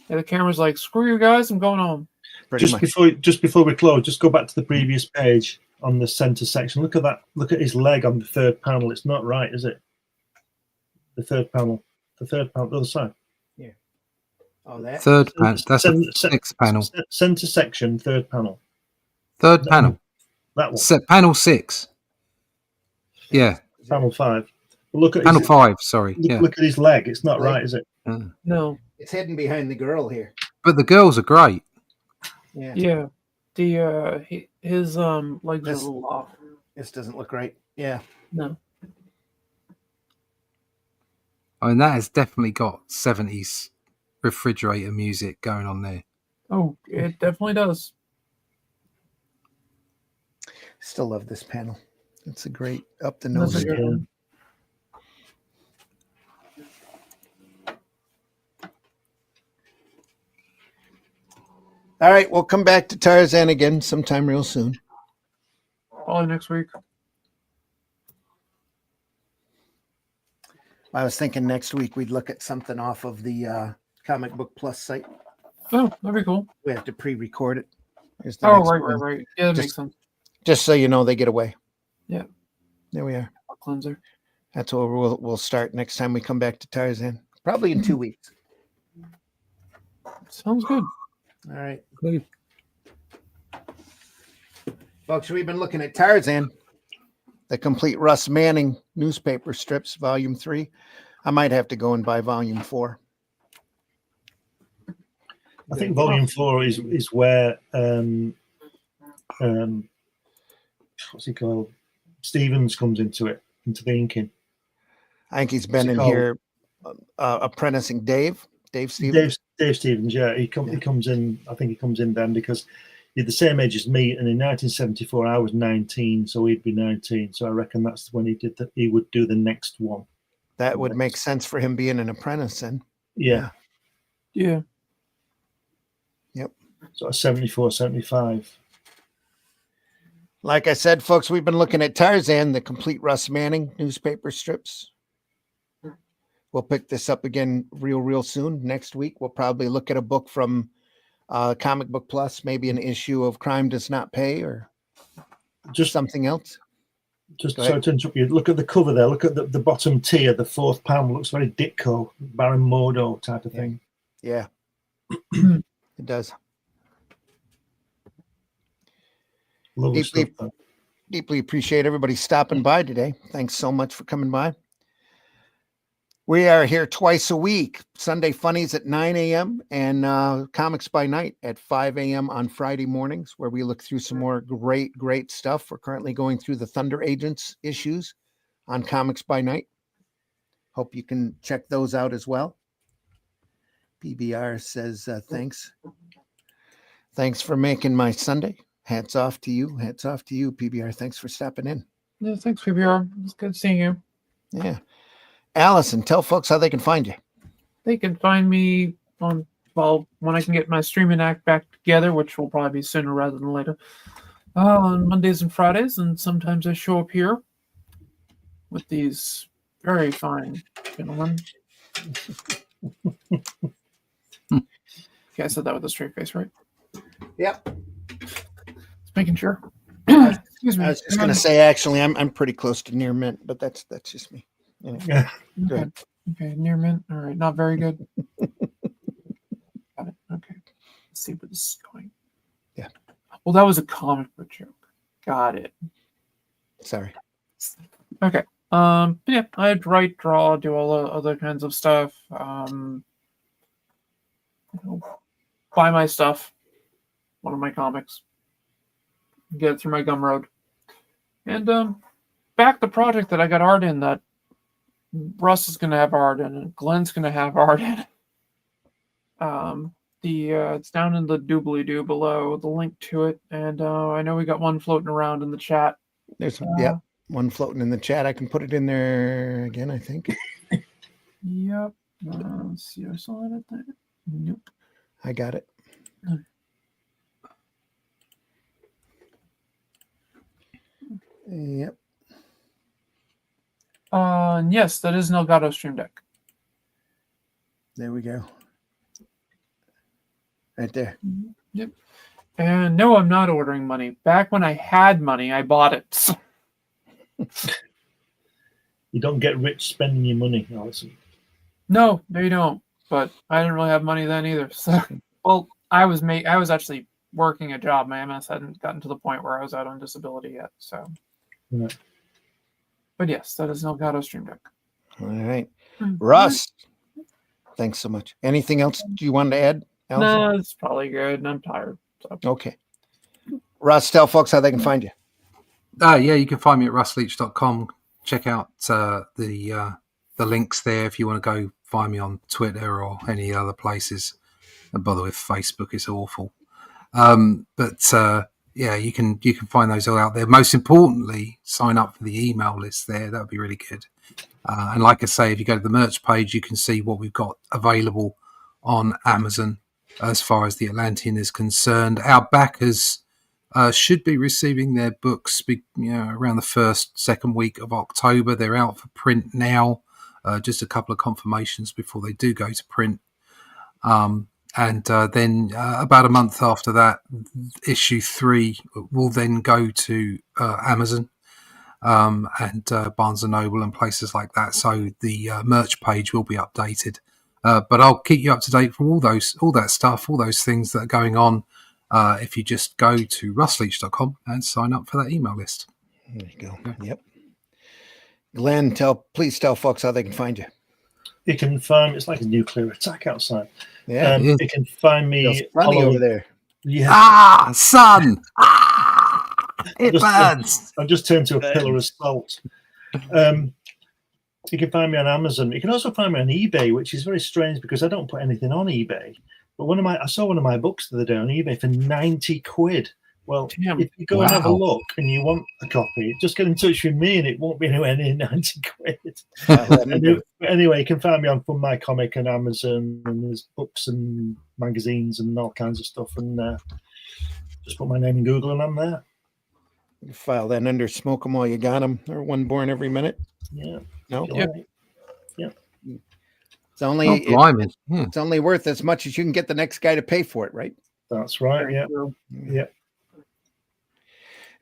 Yeah, the camera's like, screw you guys, I'm going home. Pretty Just much. before we close, just go back to the previous page on the center section. Look at that. Look at his leg on the third panel. It's not right, is it? The third panel, the other side. Oh, that. Third panel. That's Cen- the cen- next panel. Center section, third panel. Third panel. That one. Panel 6. Yeah. Panel 5. But look at Panel his, 5, sorry. look, Yeah. look at his leg. It's not Leg. right, is it? No. It's hidden behind the girl here. But the girls are great. Yeah. Yeah. His legs are a This- little off. This doesn't look right. Yeah. No. I mean, that has definitely got 70s refrigerator music going on there. Oh, it definitely does. Still love this panel. It's a great up the That's nose. what you're Yeah. doing. All right, we'll come back to Tarzan again sometime real soon. Probably next week. I was thinking next week we'd look at something off of the Comic Book Plus site. Oh, that'd be cool. We have to pre-record it. Here's the Oh, next right. one. Yeah, that Just- makes sense. Just so you know, they get away. Yeah. There we are. Cleanser. That's what we'll start next time we come back to Tarzan. Probably in 2 weeks. Sounds good. All right. Folks, we've been looking at Tarzan, the complete Russ Manning newspaper strips, volume 3. I might have to go and buy volume 4. I think volume 4 is where what's he called? Stevens comes into it, into the inking. I think he's been What's it in called? here apprenticing Dave Stevens. Dave Stevens, yeah, he comes in. I think he comes in then because he's the same age as me, and in 1974 I was 19, so he'd be 19. So I reckon that's when he did that. He would do the next one. That would make sense for him being an apprentice then. Yeah, Yeah. so 74, 75. Like I said, folks, we've been looking at Tarzan, the complete Russ Manning newspaper strips. We'll pick this up again real soon. Next week, we'll probably look at a book from Comic Book Plus, maybe an issue of Crime Does Not Pay or Just something else. Just Go sorry ahead. to interrupt you. Look at the cover there. Look at the bottom tier, the fourth panel. Looks very Ditko, Baron Mordo type of thing. Yeah, it does. Lovely Deeply- stuff. Though. Deeply appreciate everybody stopping by today. Thanks so much for coming by. We are here twice a week, Sunday Funnies at 9 a.m. and Comics by Night at 5 a.m. on Friday mornings, where we look through some more great stuff. We're currently going through the Thunder Agents issues on Comics by Night. Hope you can check those out as well. PBR says thanks. Thanks for making my Sunday. Hats off to you. Hats off to you, PBR. Thanks for stopping in. Yeah, thanks, PBR. It's good seeing you. Yeah. Allison, tell folks how they can find you. They can find me on, well, when I can get my streaming act back together, which will probably be sooner rather than later, on Mondays and Fridays. And sometimes I show up here with these very fine gentlemen. Okay, I said that with a straight face, right? Yep. Just making sure. Excuse me. I was just going to say, actually, I'm pretty close to near mint, but that's just me. Anyway, Yeah. go ahead. Okay, near mint. All right, not very good. Got it. Okay. Let's see where this is going. Yeah. Well, that was a comic book joke. Got it. Sorry. Okay. But yeah, I'd write, draw, do all the other kinds of stuff. Buy my stuff. One of my comics. Get it through my Gumroad. And back the project that I got art in that Russ is going to have art in it. Glenn's going to have art in it. It's down in the doobly-doo below, the link to it. And I know we got one floating around in the chat. There's one floating in the chat. I can put it in there again, I think. Yep. Let's see, I saw it there. Nope. I got it. Yep. Yes, that is an Elgato Stream Deck. There we go. Right there. Yep. And no, I'm not ordering money. Back when I had money, I bought it. You don't get rich spending your money, Alison. No, you don't. But I didn't really have money then either. So, well, I was actually working a job. My MS hadn't gotten to the point where I was out on disability yet. So, Yeah. But yes, that is an Elgato Stream Deck. All right. Russ, thanks so much. Anything else you wanted to add, Allison? No, it's probably good. And I'm tired. So. Okay. Russ, tell folks how they can find you. Yeah, you can find me at russleach.com. Check out the links there if you want to go find me on Twitter or any other places. And by the way, Facebook is awful. Yeah, you can find those all out there. Most importantly, sign up for the email list there. That would be really good. And like I say, if you go to the merch page, you can see what we've got available on Amazon as far as the Atlantean is concerned. Our backers should be receiving their books around the second week of October. They're out for print now. Just a couple of confirmations before they do go to print. And then about a month after that, issue 3 will then go to Amazon and Barnes & Noble and places like that. So the merch page will be updated. But I'll keep you up to date from all that stuff, all those things that are going on. If you just go to russleach.com and sign up for that email list. There you go. Yep. Glenn, please tell folks how they can find you. You can find it's like a nuclear attack outside. Yeah, you can find me feels funny over there. Yeah. Sun! It burns. I've just turned to a pillar of salt. You can find me on Amazon. You can also find me on eBay, which is very strange because I don't put anything on eBay. But I saw one of my books the other day on eBay for 90 quid. Well, if you go and have a look and you want a copy, just get in touch with me and it won't be anywhere near 90 quid. Anyway, you can find me on Fun My Comic and Amazon, and there's books and magazines and all kinds of stuff. And just put my name in Google and I'm there. You file that under Smoke 'em While You Got 'em, or One Born Every Minute. Yeah. No? Yeah. It's only it's only worth as much as you can get the next guy to pay for it, right? That's right. Yeah. Yeah.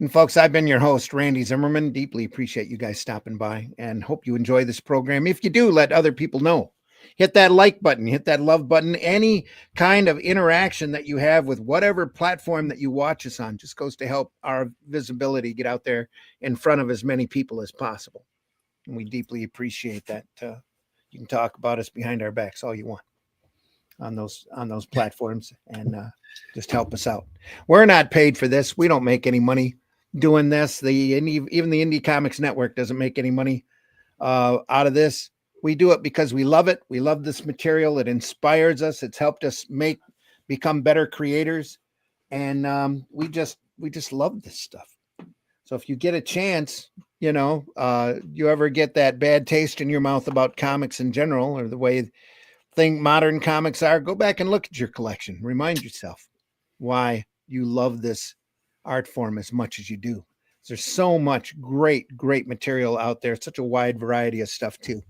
And folks, I've been your host, Randy Zimmerman. Deeply appreciate you guys stopping by and hope you enjoy this program. If you do, let other people know. Hit that like button, hit that love button. Any kind of interaction that you have with whatever platform that you watch us on just goes to help our visibility get out there in front of as many people as possible. And we deeply appreciate that. You can talk about us behind our backs all you want on those platforms, and just help us out. We're not paid for this. We don't make any money doing this. Even the Indie Comics Network doesn't make any money out of this. We do it because we love it. We love this material. It inspires us. It's helped us become better creators, and we just love this stuff. So if you get a chance, you ever get that bad taste in your mouth about comics in general, or the way modern comics are, go back and look at your collection. Remind yourself why you love this art form as much as you do. There's so much great material out there. Such a wide variety of stuff too,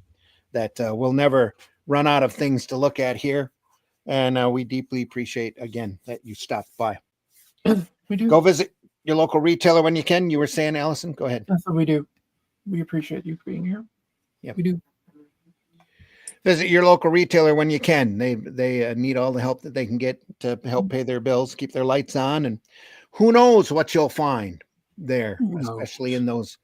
that we'll never run out of things to look at here. And we deeply appreciate, again, that you stopped by. We do. Go visit your local retailer when you can. You were saying, Allison, go ahead. That's what we do. We appreciate you being here. Yeah, we do. Visit your local retailer when you can. They need all the help that they can get to help pay their bills, keep their lights on, and who knows what you'll find there, especially in those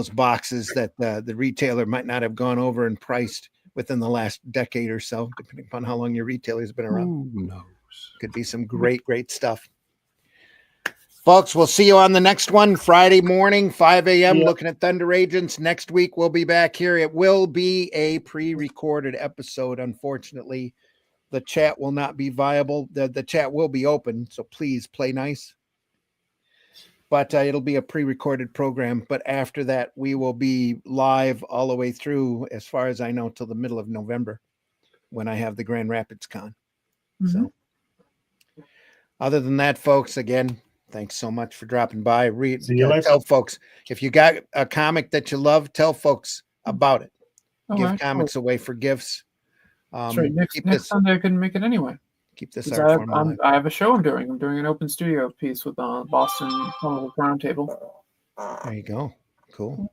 boxes that the retailer might not have gone over and priced within the last decade or so, depending upon how long your retailer's been around. Who knows? Could be some great stuff. Folks, we'll see you on the next one, Friday morning, 5 a.m., looking at Thunder Agents. Next week, we'll be back here. It will be a pre-recorded episode, unfortunately. The chat will not be viable. The chat will be open, so please play nice. But it'll be a pre-recorded program. But after that, we will be live all the way through, as far as I know, till the middle of November, when I have the Grand Rapids Con. Mm-hmm. So, other than that, folks, again, thanks so much for dropping by. Tell folks, if you got a comic that you love, tell folks about it. Give comics away for gifts. Right. Next Sunday I couldn't make it anyway. Keep this art form alive. I have a show I'm doing. I'm doing an open studio piece with Boston Roundtable. There you go. Cool.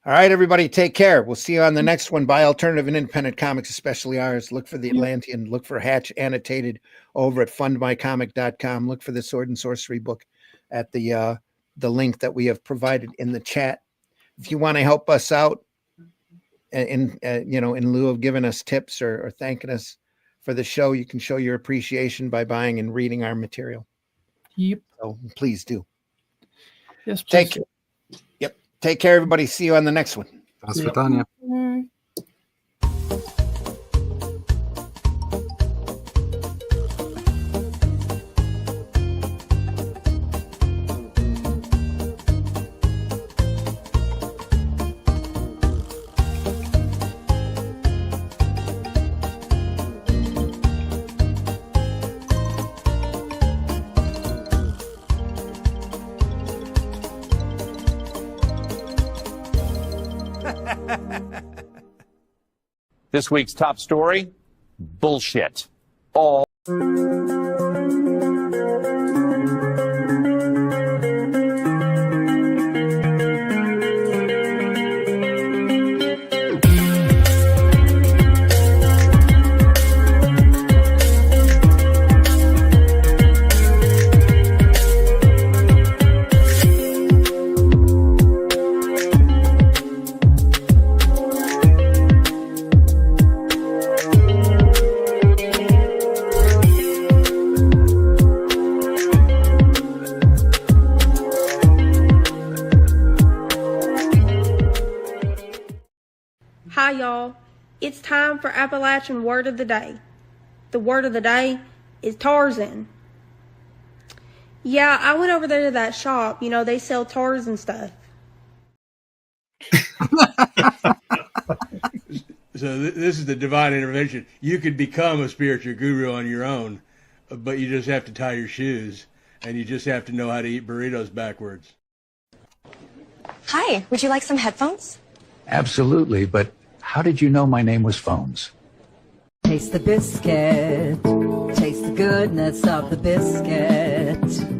All right, everybody, take care. We'll see you on the next one. Buy alternative and independent comics, especially ours. Look for the Atlantean. Look for Hatch Annotated over at fundmycomic.com. Look for the Sword and Sorcery book at the link that we have provided in the chat. If you want to help us out in lieu of giving us tips or thanking us for the show, you can show your appreciation by buying and reading our material. Yep. So please do. Yes, please. Take care, everybody. See you on the next one. That's Yep. for Tanya. This week's top story, bullshit. All Hi, y'all. It's time for Appalachian Word of the Day. The word of the day is Tarzan. Yeah, I went over there to that shop. You know, they sell Tarzan stuff. So this is the divine intervention. You could become a spiritual guru on your own, but you just have to tie your shoes, and you just have to know how to eat burritos backwards. Hi, would you like some headphones? Absolutely, but how did you know my name was Phones? Taste the biscuit. Taste the goodness of the biscuit.